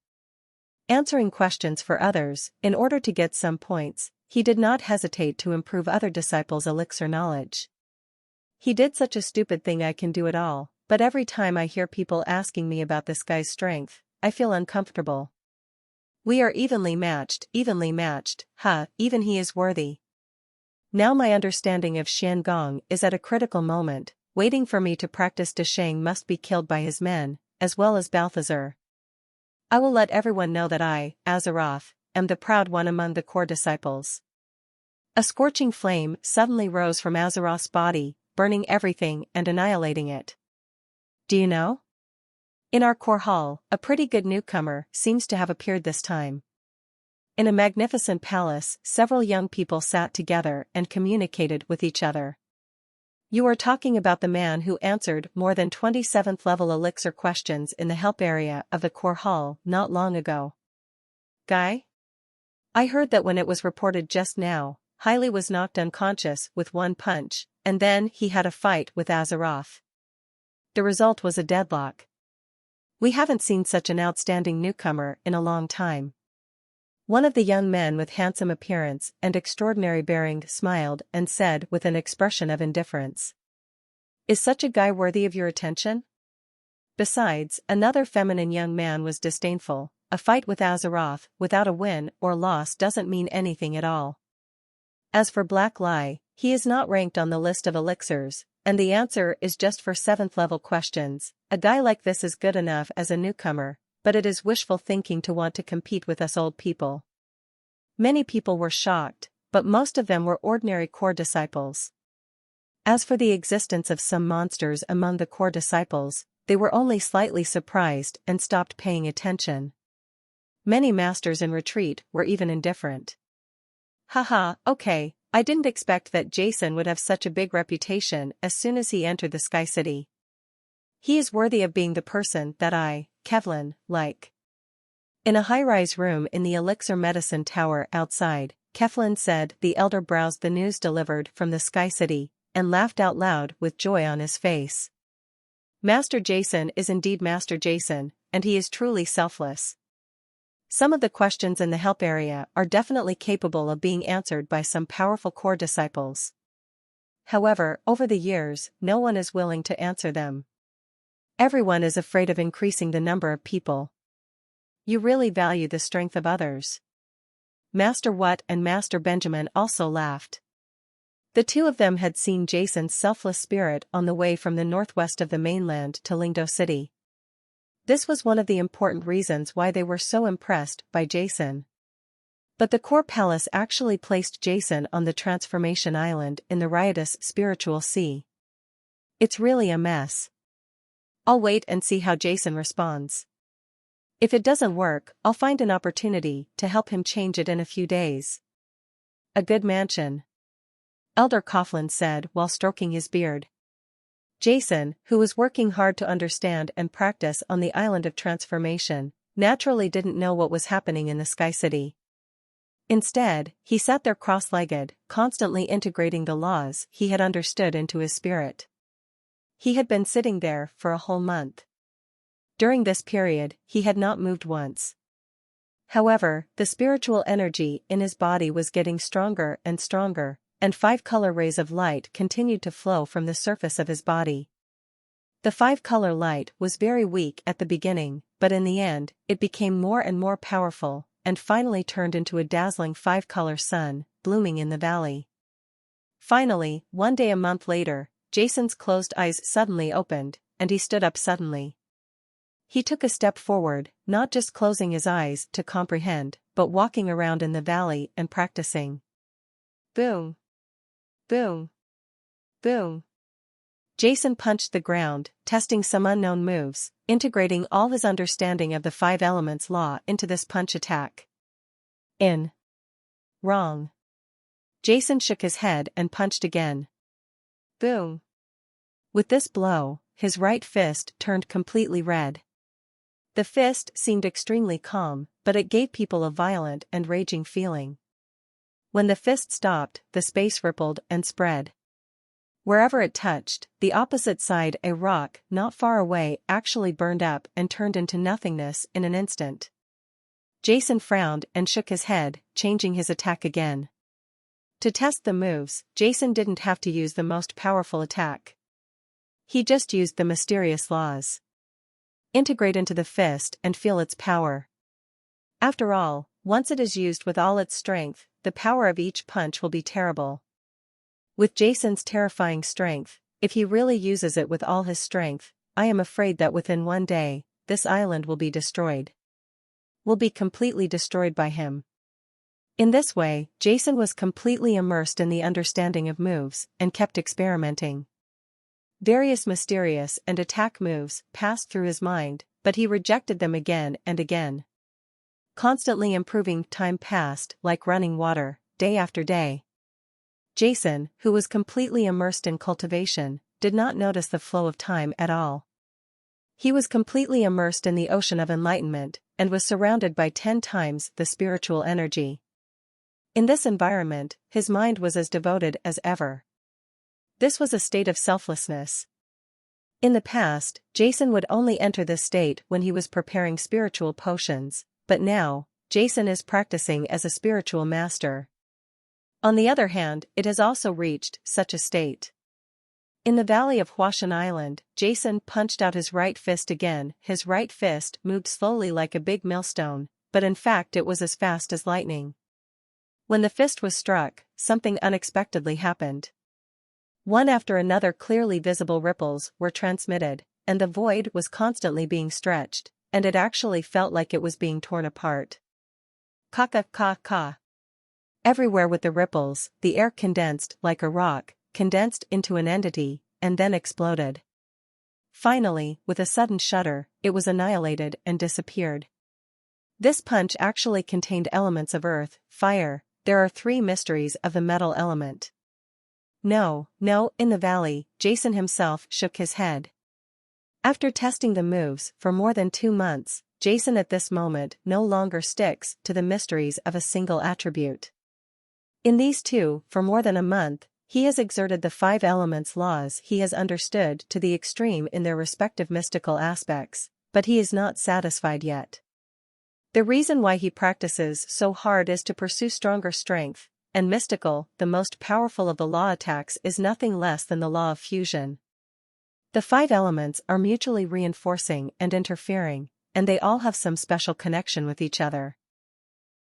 Answering questions for others, in order to get some points, he did not hesitate to improve other disciples' elixir knowledge. He did such a stupid thing. I can do it all, but every time I hear people asking me about this guy's strength, I feel uncomfortable. We are evenly matched, even he is worthy. Now my understanding of Xiangong is at a critical moment, waiting for me to practice. De Shang must be killed by his men, as well as Balthazar. I will let everyone know that I, Azeroth, am the proud one among the core disciples. A scorching flame suddenly rose from Azeroth's body, burning everything and annihilating it. Do you know? In our core hall, a pretty good newcomer seems to have appeared this time. In a magnificent palace, several young people sat together and communicated with each other. You are talking about the man who answered more than 27th level elixir questions in the help area of the core hall not long ago. Guy? I heard that when it was reported just now, Hailey was knocked unconscious with one punch, and then he had a fight with Azeroth. The result was a deadlock. We haven't seen such an outstanding newcomer in a long time. One of the young men with handsome appearance and extraordinary bearing smiled and said with an expression of indifference. Is such a guy worthy of your attention? Besides, another feminine young man was disdainful. A fight with Azeroth without a win or loss doesn't mean anything at all. As for Black Lie, he is not ranked on the list of elixirs, and the answer is just for 7th level questions. A guy like this is good enough as a newcomer, but it is wishful thinking to want to compete with us old people. Many people were shocked, but most of them were ordinary core disciples. As for the existence of some monsters among the core disciples, they were only slightly surprised and stopped paying attention. Many masters in retreat were even indifferent. Haha, okay, I didn't expect that Jason would have such a big reputation as soon as he entered the Sky City. He is worthy of being the person that I, Kevlin, like. In a high-rise room in the Elixir Medicine Tower outside, Kevlin said the elder browsed the news delivered from the Sky City, and laughed out loud with joy on his face. Master Jason is indeed Master Jason, and he is truly selfless. Some of the questions in the help area are definitely capable of being answered by some powerful core disciples. However, over the years, no one is willing to answer them. Everyone is afraid of increasing the number of people. You really value the strength of others. Master What and Master Benjamin also laughed. The two of them had seen Jason's selfless spirit on the way from the northwest of the mainland to Lingdo City. This was one of the important reasons why they were so impressed by Jason. But the core palace actually placed Jason on the Transformation Island in the riotous Spiritual Sea. It's really a mess. I'll wait and see how Jason responds. If it doesn't work, I'll find an opportunity to help him change it in a few days. A good mansion, Elder Coughlin said while stroking his beard. Jason, who was working hard to understand and practice on the island of transformation, naturally didn't know what was happening in the Sky City. Instead, he sat there cross-legged, constantly integrating the laws he had understood into his spirit. He had been sitting there for a whole month. During this period, he had not moved once. However, the spiritual energy in his body was getting stronger, and 5-color rays of light continued to flow from the surface of his body. The 5-color light was very weak at the beginning, but in the end, it became more and more powerful, and finally turned into a dazzling 5-color sun, blooming in the valley. Finally, one day a month later, Jason's closed eyes suddenly opened, and he stood up suddenly. He took a step forward, not just closing his eyes to comprehend, but walking around in the valley and practicing. Boom! Boom! Boom! Jason punched the ground, testing some unknown moves, integrating all his understanding of the 5 elements law into this punch attack. In. Wrong. Jason shook his head and punched again. Boom! With this blow, his right fist turned completely red. The fist seemed extremely calm, but it gave people a violent and raging feeling. When the fist stopped, the space rippled and spread. Wherever it touched, the opposite side, a rock not far away, actually burned up and turned into nothingness in an instant. Jason frowned and shook his head, changing his attack again. To test the moves, Jason didn't have to use the most powerful attack. He just used the mysterious laws. Integrate into the fist and feel its power. After all, once it is used with all its strength, the power of each punch will be terrible. With Jason's terrifying strength, if he really uses it with all his strength, I am afraid that within one day, this island will be destroyed. Will be completely destroyed by him. In this way, Jason was completely immersed in the understanding of moves and kept experimenting. Various mysterious and attack moves passed through his mind, but he rejected them again and again. Constantly improving, time passed like running water, day after day. Jason, who was completely immersed in cultivation, did not notice the flow of time at all. He was completely immersed in the ocean of enlightenment, and was surrounded by 10 times the spiritual energy. In this environment, his mind was as devoted as ever. This was a state of selflessness. In the past, Jason would only enter this state when he was preparing spiritual potions, but now, Jason is practicing as a spiritual master. On the other hand, it has also reached such a state. In the valley of Huashan Island, Jason punched out his right fist again. His right fist moved slowly like a big millstone, but in fact it was as fast as lightning. When the fist was struck, something unexpectedly happened. One after another clearly visible ripples were transmitted, and the void was constantly being stretched, and it actually felt like it was being torn apart. Ka-ka-ka-ka. Everywhere with the ripples, the air condensed like a rock, condensed into an entity, and then exploded. Finally, with a sudden shudder, it was annihilated and disappeared. This punch actually contained elements of earth, fire. There are 3 mysteries of the metal element. No, in the valley, Jason himself shook his head. After testing the moves for more than 2 months, Jason at this moment no longer sticks to the mysteries of a single attribute. In these 2, for more than a month, he has exerted the 5 elements laws he has understood to the extreme in their respective mystical aspects, but he is not satisfied yet. The reason why he practices so hard is to pursue stronger strength, and mystical, the most powerful of the law attacks is nothing less than the law of fusion. The 5 elements are mutually reinforcing and interfering, and they all have some special connection with each other.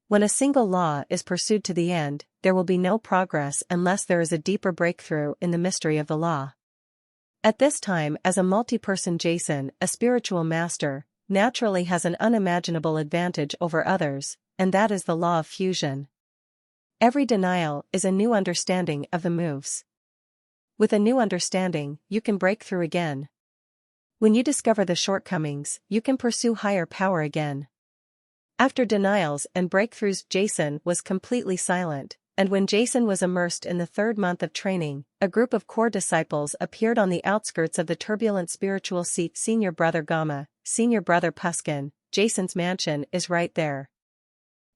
When a single law is pursued to the end, there will be no progress unless there is a deeper breakthrough in the mystery of the law. At this time, as a multi-person Jason, a spiritual master, naturally has an unimaginable advantage over others, and that is the law of fusion. Every denial is a new understanding of the moves. With a new understanding, you can break through again. When you discover the shortcomings, you can pursue higher power again. After denials and breakthroughs, Jason was completely silent, and when Jason was immersed in the 3rd month of training, a group of core disciples appeared on the outskirts of the turbulent spiritual sea. Senior Brother Gama, Senior Brother Puskin, Jason's mansion is right there.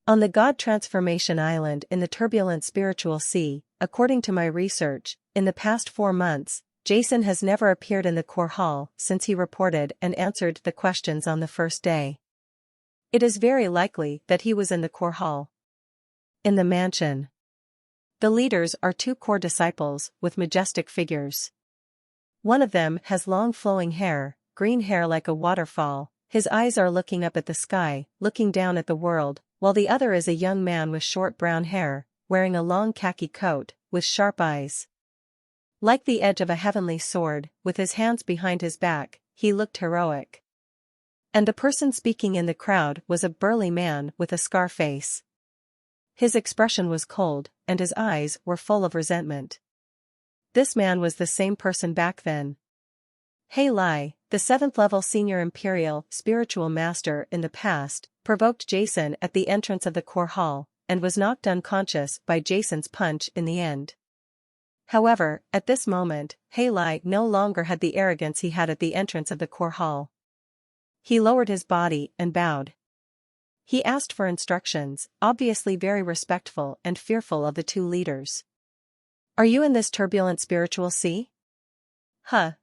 On the God Transformation Island in the turbulent spiritual sea, according to my research, in the past 4 months, Jason has never appeared in the core hall since he reported and answered the questions on the first day. It is very likely that he was in the core hall. In the mansion. The leaders are 2 core disciples with majestic figures. One of them has long flowing hair, green hair like a waterfall. His eyes are looking up at the sky, looking down at the world, while the other is a young man with short brown hair, wearing a long khaki coat, with sharp eyes. Like the edge of a heavenly sword, with his hands behind his back, he looked heroic. And the person speaking in the crowd was a burly man with a scar face. His expression was cold, and his eyes were full of resentment. This man was the same person back then. Hei Lai, the 7th-level senior imperial spiritual master in the past, provoked Jason at the entrance of the core hall, and was knocked unconscious by Jason's punch in the end. However, at this moment, Hei Lai no longer had the arrogance he had at the entrance of the core hall. He lowered his body and bowed. He asked for instructions, obviously very respectful and fearful of the 2 leaders. Are you in this turbulent spiritual sea?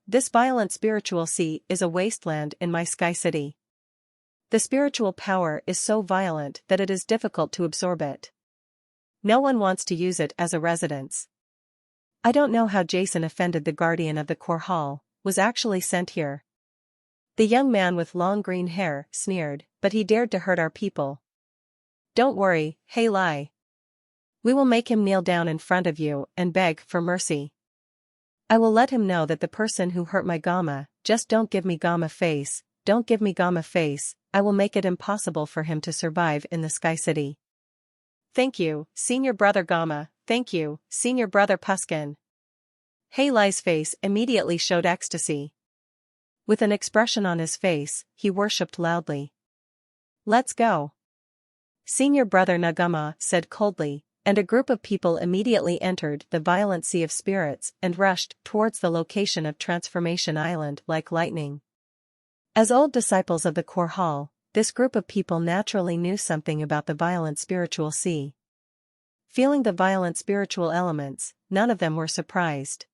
This violent spiritual sea is a wasteland in my sky city. The spiritual power is so violent that it is difficult to absorb it. No one wants to use it as a residence. I don't know how Jason offended the guardian of the core hall, was actually sent here. The young man with long green hair sneered, but he dared to hurt our people. Don't worry, hey Lai. We will make him kneel down in front of you and beg for mercy. I will let him know that the person who hurt my Gamma, just don't give me Gamma face, don't give me Gamma face, I will make it impossible for him to survive in the Sky City. Thank you, Senior Brother Gamma, thank you, Senior Brother Puskin. Hey Lai's face immediately showed ecstasy. With an expression on his face, he worshipped loudly. Let's go. Senior Brother Nagama said coldly, and a group of people immediately entered the violent sea of spirits and rushed towards the location of Transformation Island like lightning. As old disciples of the core hall, this group of people naturally knew something about the violent spiritual sea. Feeling the violent spiritual elements, none of them were surprised.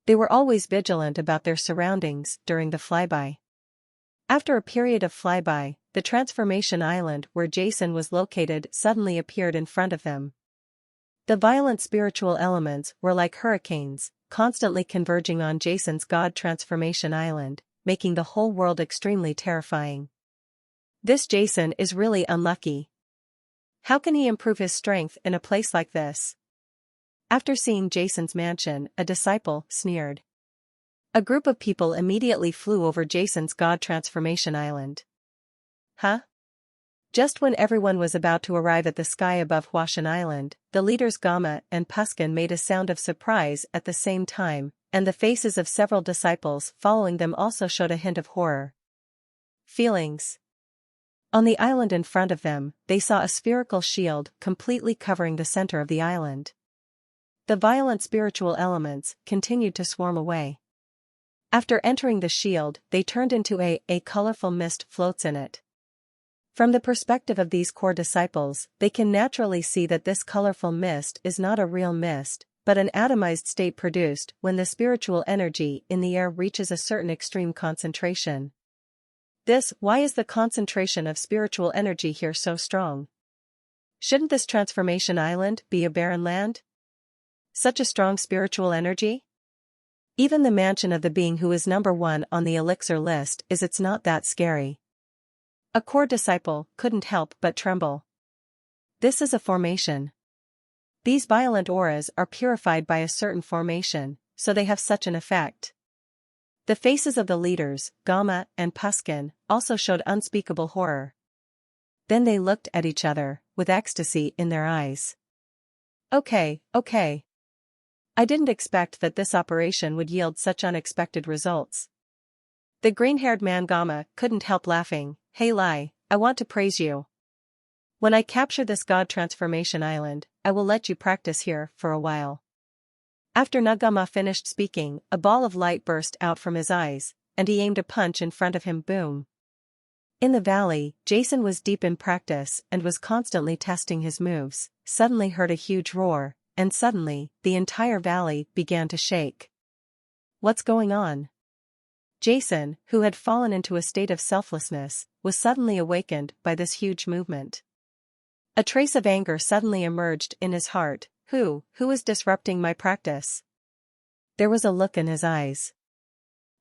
They were always vigilant about their surroundings during the flyby. After a period of flyby, the Transformation Island where Jason was located suddenly appeared in front of them. The violent spiritual elements were like hurricanes, constantly converging on Jason's God Transformation Island, making the whole world extremely terrifying. This Jason is really unlucky. How can he improve his strength in a place like this? After seeing Jason's mansion, a disciple sneered. A group of people immediately flew over Jason's God Transformation Island. Huh? Just when everyone was about to arrive at the sky above Huashan Island, the leaders Gamma and Puskin made a sound of surprise at the same time, and the faces of several disciples following them also showed a hint of horror. Feelings. On the island in front of them, they saw a spherical shield completely covering the center of the island. The violent spiritual elements continued to swarm away. After entering the shield, they turned into a colorful mist floats in it. From the perspective of these core disciples, they can naturally see that this colorful mist is not a real mist, but an atomized state produced when the spiritual energy in the air reaches a certain extreme concentration. Why is the concentration of spiritual energy here so strong? Shouldn't this Transformation Island be a barren land? Such a strong spiritual energy? Even the mansion of the being who is number 1 on the elixir list it's not that scary. A core disciple couldn't help but tremble. This is a formation. These violent auras are purified by a certain formation, so they have such an effect. The faces of the leaders, Gamma and Puskin, also showed unspeakable horror. Then they looked at each other, with ecstasy in their eyes. Okay. I didn't expect that this operation would yield such unexpected results. The green-haired man Gamma couldn't help laughing. Hey Lai, I want to praise you. When I capture this God Transformation Island, I will let you practice here for a while. After Nagama finished speaking, a ball of light burst out from his eyes, and he aimed a punch in front of him. Boom. In the valley, Jason was deep in practice and was constantly testing his moves, suddenly heard a huge roar, and suddenly, the entire valley began to shake. What's going on? Jason, who had fallen into a state of selflessness, was suddenly awakened by this huge movement. A trace of anger suddenly emerged in his heart. Who is disrupting my practice? There was a look in his eyes.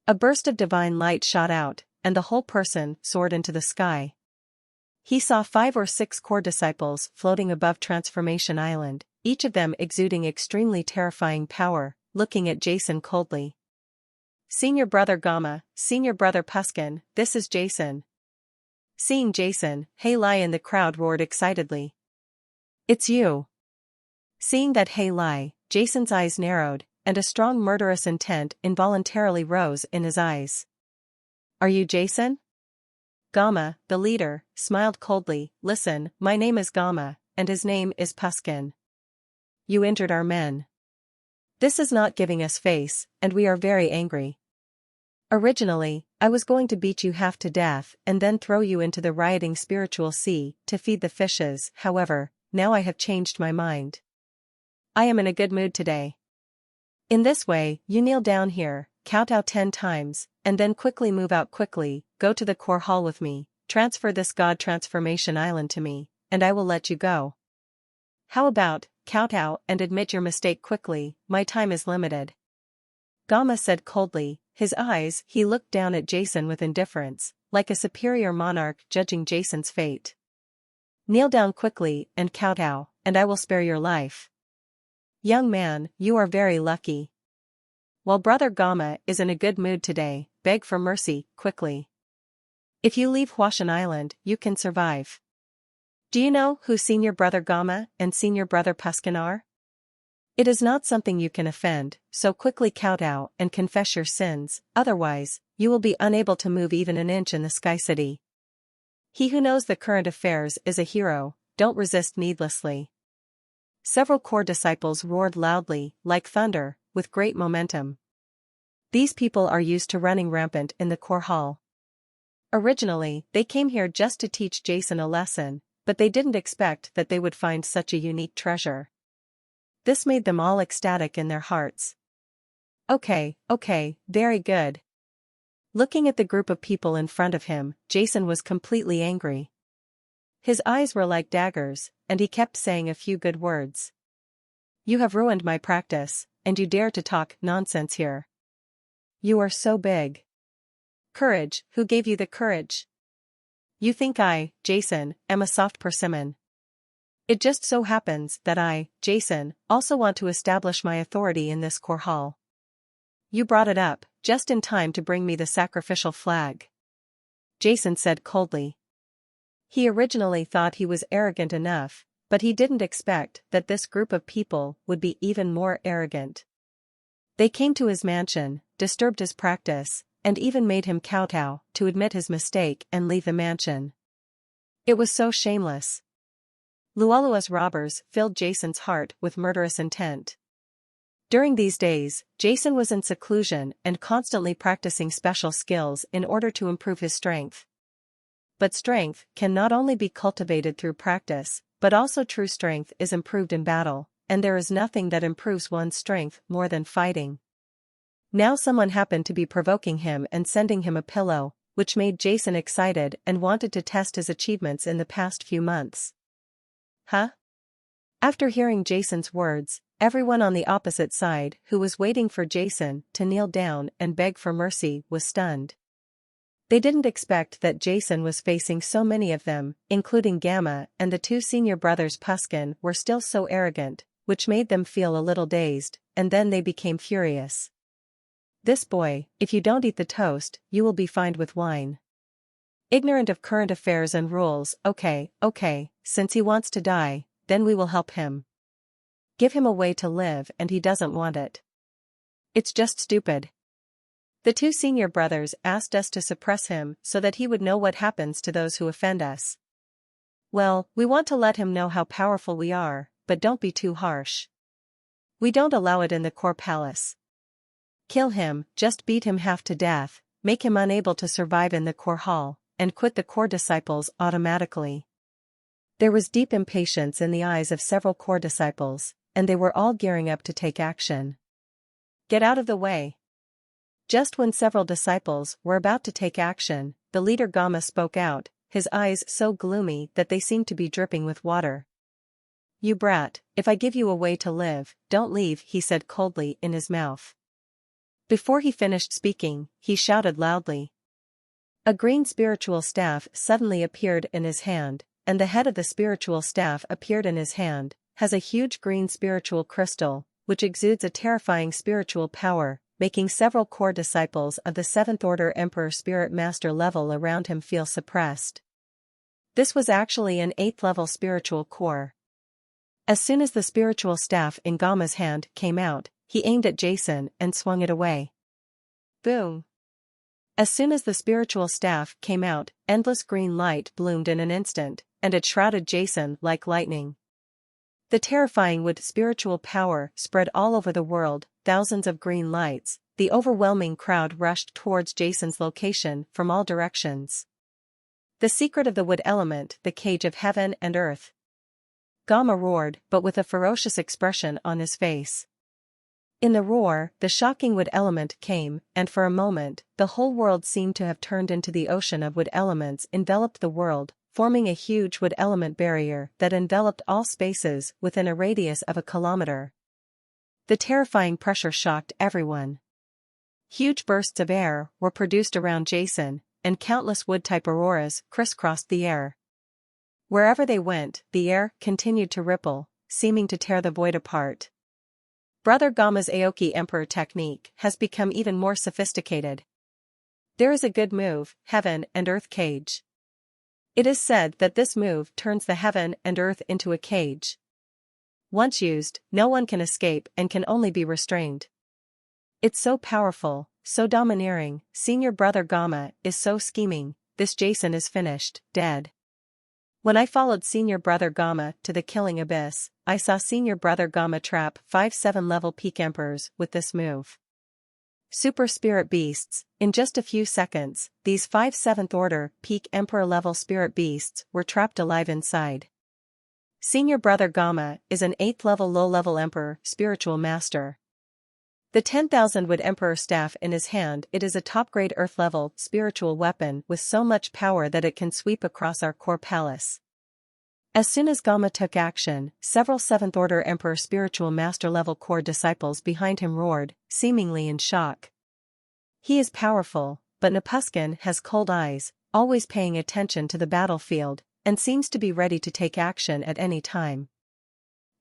A burst of divine light shot out, and the whole person soared into the sky. He saw 5 or 6 core disciples floating above Transformation Island, each of them exuding extremely terrifying power, looking at Jason coldly. Senior Brother Gamma, Senior Brother Puskin, this is Jason. Seeing Jason, Hey Lai in the crowd roared excitedly. It's you. Seeing that Hey Lai, Jason's eyes narrowed, and a strong murderous intent involuntarily rose in his eyes. Are you Jason? Gamma, the leader, smiled coldly. Listen, my name is Gamma, and his name is Puskin. You injured our men. This is not giving us face, and we are very angry. Originally, I was going to beat you half to death and then throw you into the rioting spiritual sea to feed the fishes. However, now I have changed my mind. I am in a good mood today. In this way, you kneel down here, kowtow 10 times, and then quickly move out quickly, go to the core hall with me, transfer this god transformation island to me, and I will let you go. How about, kowtow and admit your mistake quickly, my time is limited. Gamma said coldly, he looked down at Jason with indifference, like a superior monarch judging Jason's fate. Kneel down quickly and kowtow, and I will spare your life. Young man, you are very lucky. While Brother Gamma is in a good mood today, beg for mercy, quickly. If you leave Huashan Island, you can survive. Do you know who Senior Brother Gamma and Senior Brother Puskin are? It is not something you can offend, so quickly kowtow and confess your sins, otherwise, you will be unable to move even an inch in the Sky City. He who knows the current affairs is a hero, don't resist needlessly. Several core disciples roared loudly, like thunder, with great momentum. These people are used to running rampant in the core hall. Originally, they came here just to teach Jason a lesson, but they didn't expect that they would find such a unique treasure. This made them all ecstatic in their hearts. Okay, very good. Looking at the group of people in front of him, Jason was completely angry. His eyes were like daggers, and he kept saying a few good words. You have ruined my practice, and you dare to talk nonsense here. You are so big. Courage, who gave you the courage? You think I, Jason, am a soft persimmon. It just so happens that I, Jason, also want to establish my authority in this core hall. You brought it up, just in time to bring me the sacrificial flag. Jason said coldly. He originally thought he was arrogant enough, but he didn't expect that this group of people would be even more arrogant. They came to his mansion, disturbed his practice, and even made him kowtow to admit his mistake and leave the mansion. It was so shameless. Lualua's robbers filled Jason's heart with murderous intent. During these days, Jason was in seclusion and constantly practicing special skills in order to improve his strength. But strength can not only be cultivated through practice, but also true strength is improved in battle, and there is nothing that improves one's strength more than fighting. Now someone happened to be provoking him and sending him a pillow, which made Jason excited and wanted to test his achievements in the past few months. Huh? After hearing Jason's words, everyone on the opposite side who was waiting for Jason to kneel down and beg for mercy was stunned. They didn't expect that Jason was facing so many of them, including Gamma, and the two senior brothers Puskin were still so arrogant, which made them feel a little dazed, and then they became furious. This boy, if you don't eat the toast, you will be fined with wine. Ignorant of current affairs and rules, okay, since he wants to die, then we will help him. Give him a way to live and he doesn't want it. It's just stupid. The two senior brothers asked us to suppress him so that he would know what happens to those who offend us. Well, we want to let him know how powerful we are, but don't be too harsh. We don't allow it in the core palace. Kill him, just beat him half to death, make him unable to survive in the core hall, and quit the core disciples automatically. There was deep impatience in the eyes of several core disciples, and they were all gearing up to take action. Get out of the way. Just when several disciples were about to take action, the leader Gamma spoke out, his eyes so gloomy that they seemed to be dripping with water. You brat, if I give you a way to live, don't leave, he said coldly in his mouth. Before he finished speaking, he shouted loudly. A green spiritual staff suddenly appeared in his hand, and the head of the spiritual staff appeared in his hand, has a huge green spiritual crystal, which exudes a terrifying spiritual power, making several core disciples of the 7th Order Emperor Spirit Master level around him feel suppressed. This was actually an 8th level spiritual core. As soon as the spiritual staff in Gamma's hand came out, he aimed at Jason and swung it away. Boom! As soon as the spiritual staff came out, endless green light bloomed in an instant, and it shrouded Jason like lightning. The terrifying wood spiritual power spread all over the world, thousands of green lights, the overwhelming crowd rushed towards Jason's location from all directions. The secret of the wood element, the cage of heaven and earth. Gamma roared, but with a ferocious expression on his face. In the roar, the shocking wood element came, and for a moment, the whole world seemed to have turned into the ocean of wood elements enveloped the world, forming a huge wood element barrier that enveloped all spaces within a radius of a kilometer. The terrifying pressure shocked everyone. Huge bursts of air were produced around Jason, and countless wood-type auroras crisscrossed the air. Wherever they went, the air continued to ripple, seeming to tear the void apart. Brother Gama's Aoki Emperor technique has become even more sophisticated. There is a good move, Heaven and Earth Cage. It is said that this move turns the heaven and earth into a cage. Once used, no one can escape and can only be restrained. It's so powerful, so domineering. Senior Brother Gama is so scheming. This Jason is finished, dead. When I followed Senior Brother Gama to the killing abyss, I saw Senior Brother Gama trap 5-7 level peak emperors with this move. Super spirit beasts. In just a few seconds, these 5 7th order peak emperor level spirit beasts were trapped alive inside. Senior Brother Gama is an 8th level low level emperor spiritual master. The 10,000 wood emperor staff in his hand, it is a top-grade earth-level spiritual weapon with so much power that it can sweep across our core palace. As soon as Gama took action, several 7th-order emperor spiritual master-level core disciples behind him roared, seemingly in shock. He is powerful, but Napuskin has cold eyes, always paying attention to the battlefield, and seems to be ready to take action at any time.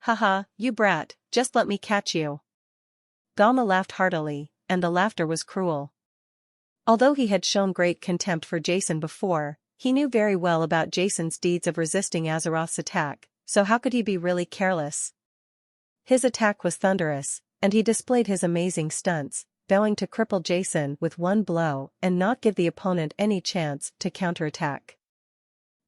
Haha, you brat, just let me catch you. Gama laughed heartily, and the laughter was cruel. Although he had shown great contempt for Jason before, he knew very well about Jason's deeds of resisting Azeroth's attack, so how could he be really careless? His attack was thunderous, and he displayed his amazing stunts, vowing to cripple Jason with one blow and not give the opponent any chance to counterattack.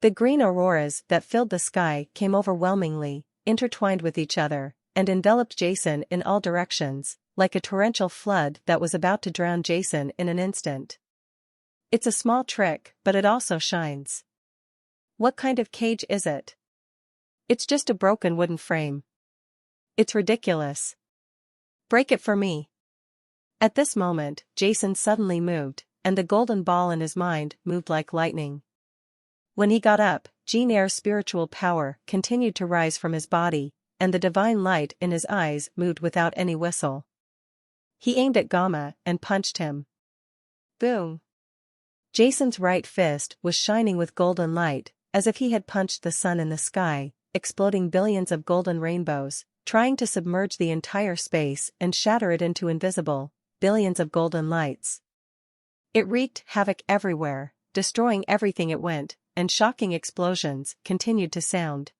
The green auroras that filled the sky came overwhelmingly, intertwined with each other, and enveloped Jason in all directions, like a torrential flood that was about to drown Jason in an instant. It's a small trick, but it also shines. What kind of cage is it? It's just a broken wooden frame. It's ridiculous. Break it for me. At this moment, Jason suddenly moved, and the golden ball in his mind moved like lightning. When he got up, Jin Air's spiritual power continued to rise from his body, and the divine light in his eyes moved without any whistle. He aimed at Gama and punched him. Boom! Jason's right fist was shining with golden light, as if he had punched the sun in the sky, exploding billions of golden rainbows, trying to submerge the entire space and shatter it into invisible, billions of golden lights. It wreaked havoc everywhere, destroying everything it went, and shocking explosions continued to sound.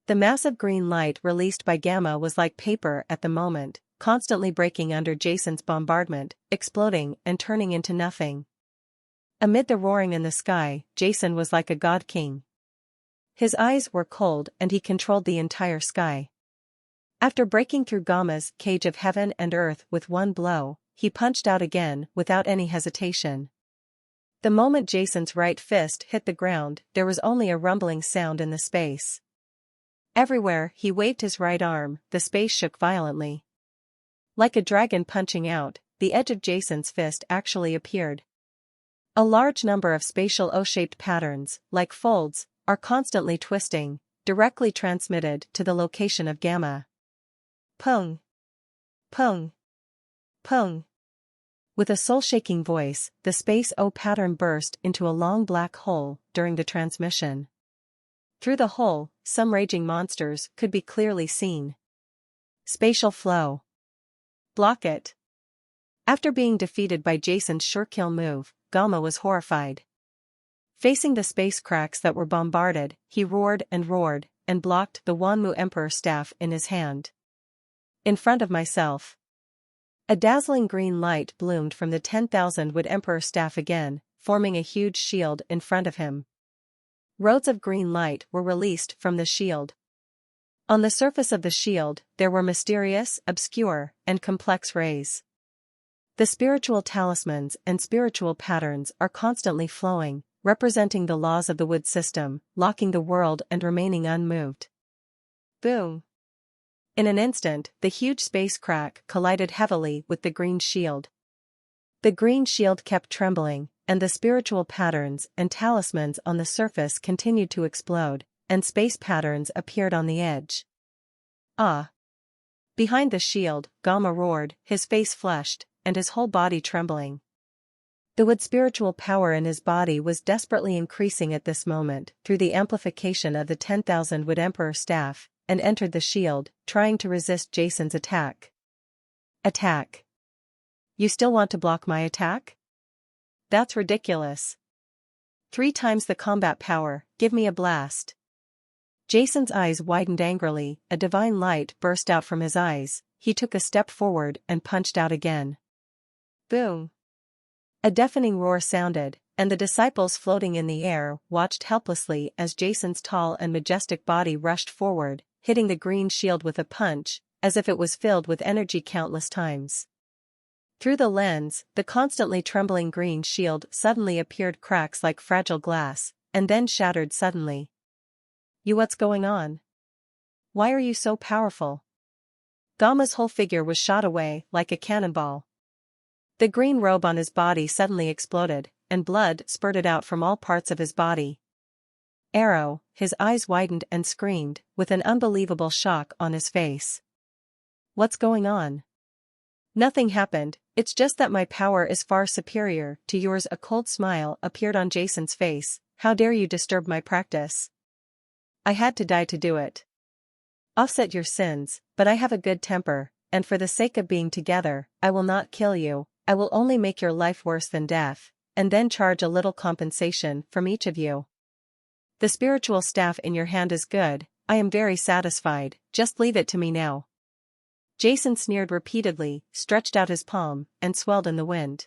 The massive green light released by Gamma was like paper at the moment, constantly breaking under Jason's bombardment, exploding and turning into nothing. Amid the roaring in the sky, Jason was like a god king. His eyes were cold and he controlled the entire sky. After breaking through Gamma's cage of heaven and earth with one blow, he punched out again without any hesitation. The moment Jason's right fist hit the ground, there was only a rumbling sound in the space. Everywhere he waved his right arm, the space shook violently. Like a dragon punching out, the edge of Jason's fist actually appeared. A large number of spatial O-shaped patterns, like folds, are constantly twisting, directly transmitted to the location of Gamma. Pung! Pung! Pung! With a soul-shaking voice, the space O pattern burst into a long black hole during the transmission. Through the hole, some raging monsters could be clearly seen. Spatial flow. Block it. After being defeated by Jason's sure-kill move, Gamma was horrified. Facing the space cracks that were bombarded, he roared, and blocked the Wanmu Emperor staff in his hand. In front of myself. A dazzling green light bloomed from the 10,000 wood Emperor staff again, forming a huge shield in front of him. Rods of green light were released from the shield. On the surface of the shield, there were mysterious, obscure, and complex rays. The spiritual talismans and spiritual patterns are constantly flowing, representing the laws of the wood system, locking the world and remaining unmoved. Boom! In an instant, the huge space crack collided heavily with the green shield. The green shield kept trembling, and the spiritual patterns and talismans on the surface continued to explode, and space patterns appeared on the edge. Ah! Behind the shield, Gamma roared, his face flushed, and his whole body trembling. The wood spiritual power in his body was desperately increasing at this moment through the amplification of the 10,000 wood Emperor staff, and entered the shield, trying to resist Jason's attack. Attack. You still want to block my attack? That's ridiculous. 3 times the combat power, give me a blast. Jason's eyes widened angrily, a divine light burst out from his eyes, he took a step forward and punched out again. Boom! A deafening roar sounded, and the disciples floating in the air watched helplessly as Jason's tall and majestic body rushed forward, hitting the green shield with a punch, as if it was filled with energy countless times. Through the lens, the constantly trembling green shield suddenly appeared cracks like fragile glass, and then shattered suddenly. What's going on? Why are you so powerful? Gamma's whole figure was shot away like a cannonball. The green robe on his body suddenly exploded, and blood spurted out from all parts of his body. Arrow, his eyes widened and screamed, with an unbelievable shock on his face. What's going on? Nothing happened, it's just that my power is far superior to yours. A cold smile appeared on Jason's face. How dare you disturb my practice? I had to die to do it. Offset your sins, but I have a good temper, and for the sake of being together, I will not kill you, I will only make your life worse than death, and then charge a little compensation from each of you. The spiritual staff in your hand is good, I am very satisfied, just leave it to me now. Jason sneered repeatedly, stretched out his palm, and swelled in the wind.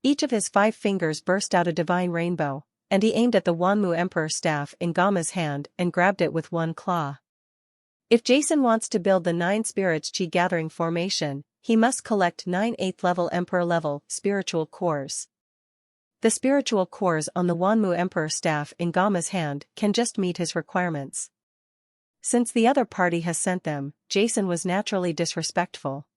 Each of his 5 fingers burst out a divine rainbow, and he aimed at the Wanmu Emperor staff in Gamma's hand and grabbed it with one claw. If Jason wants to build the 9 spirits chi gathering formation, he must collect 9 8th level Emperor level spiritual cores. The spiritual cores on the Wanmu Emperor staff in Gamma's hand can just meet his requirements. Since the other party has sent them, Jason was naturally disrespectful.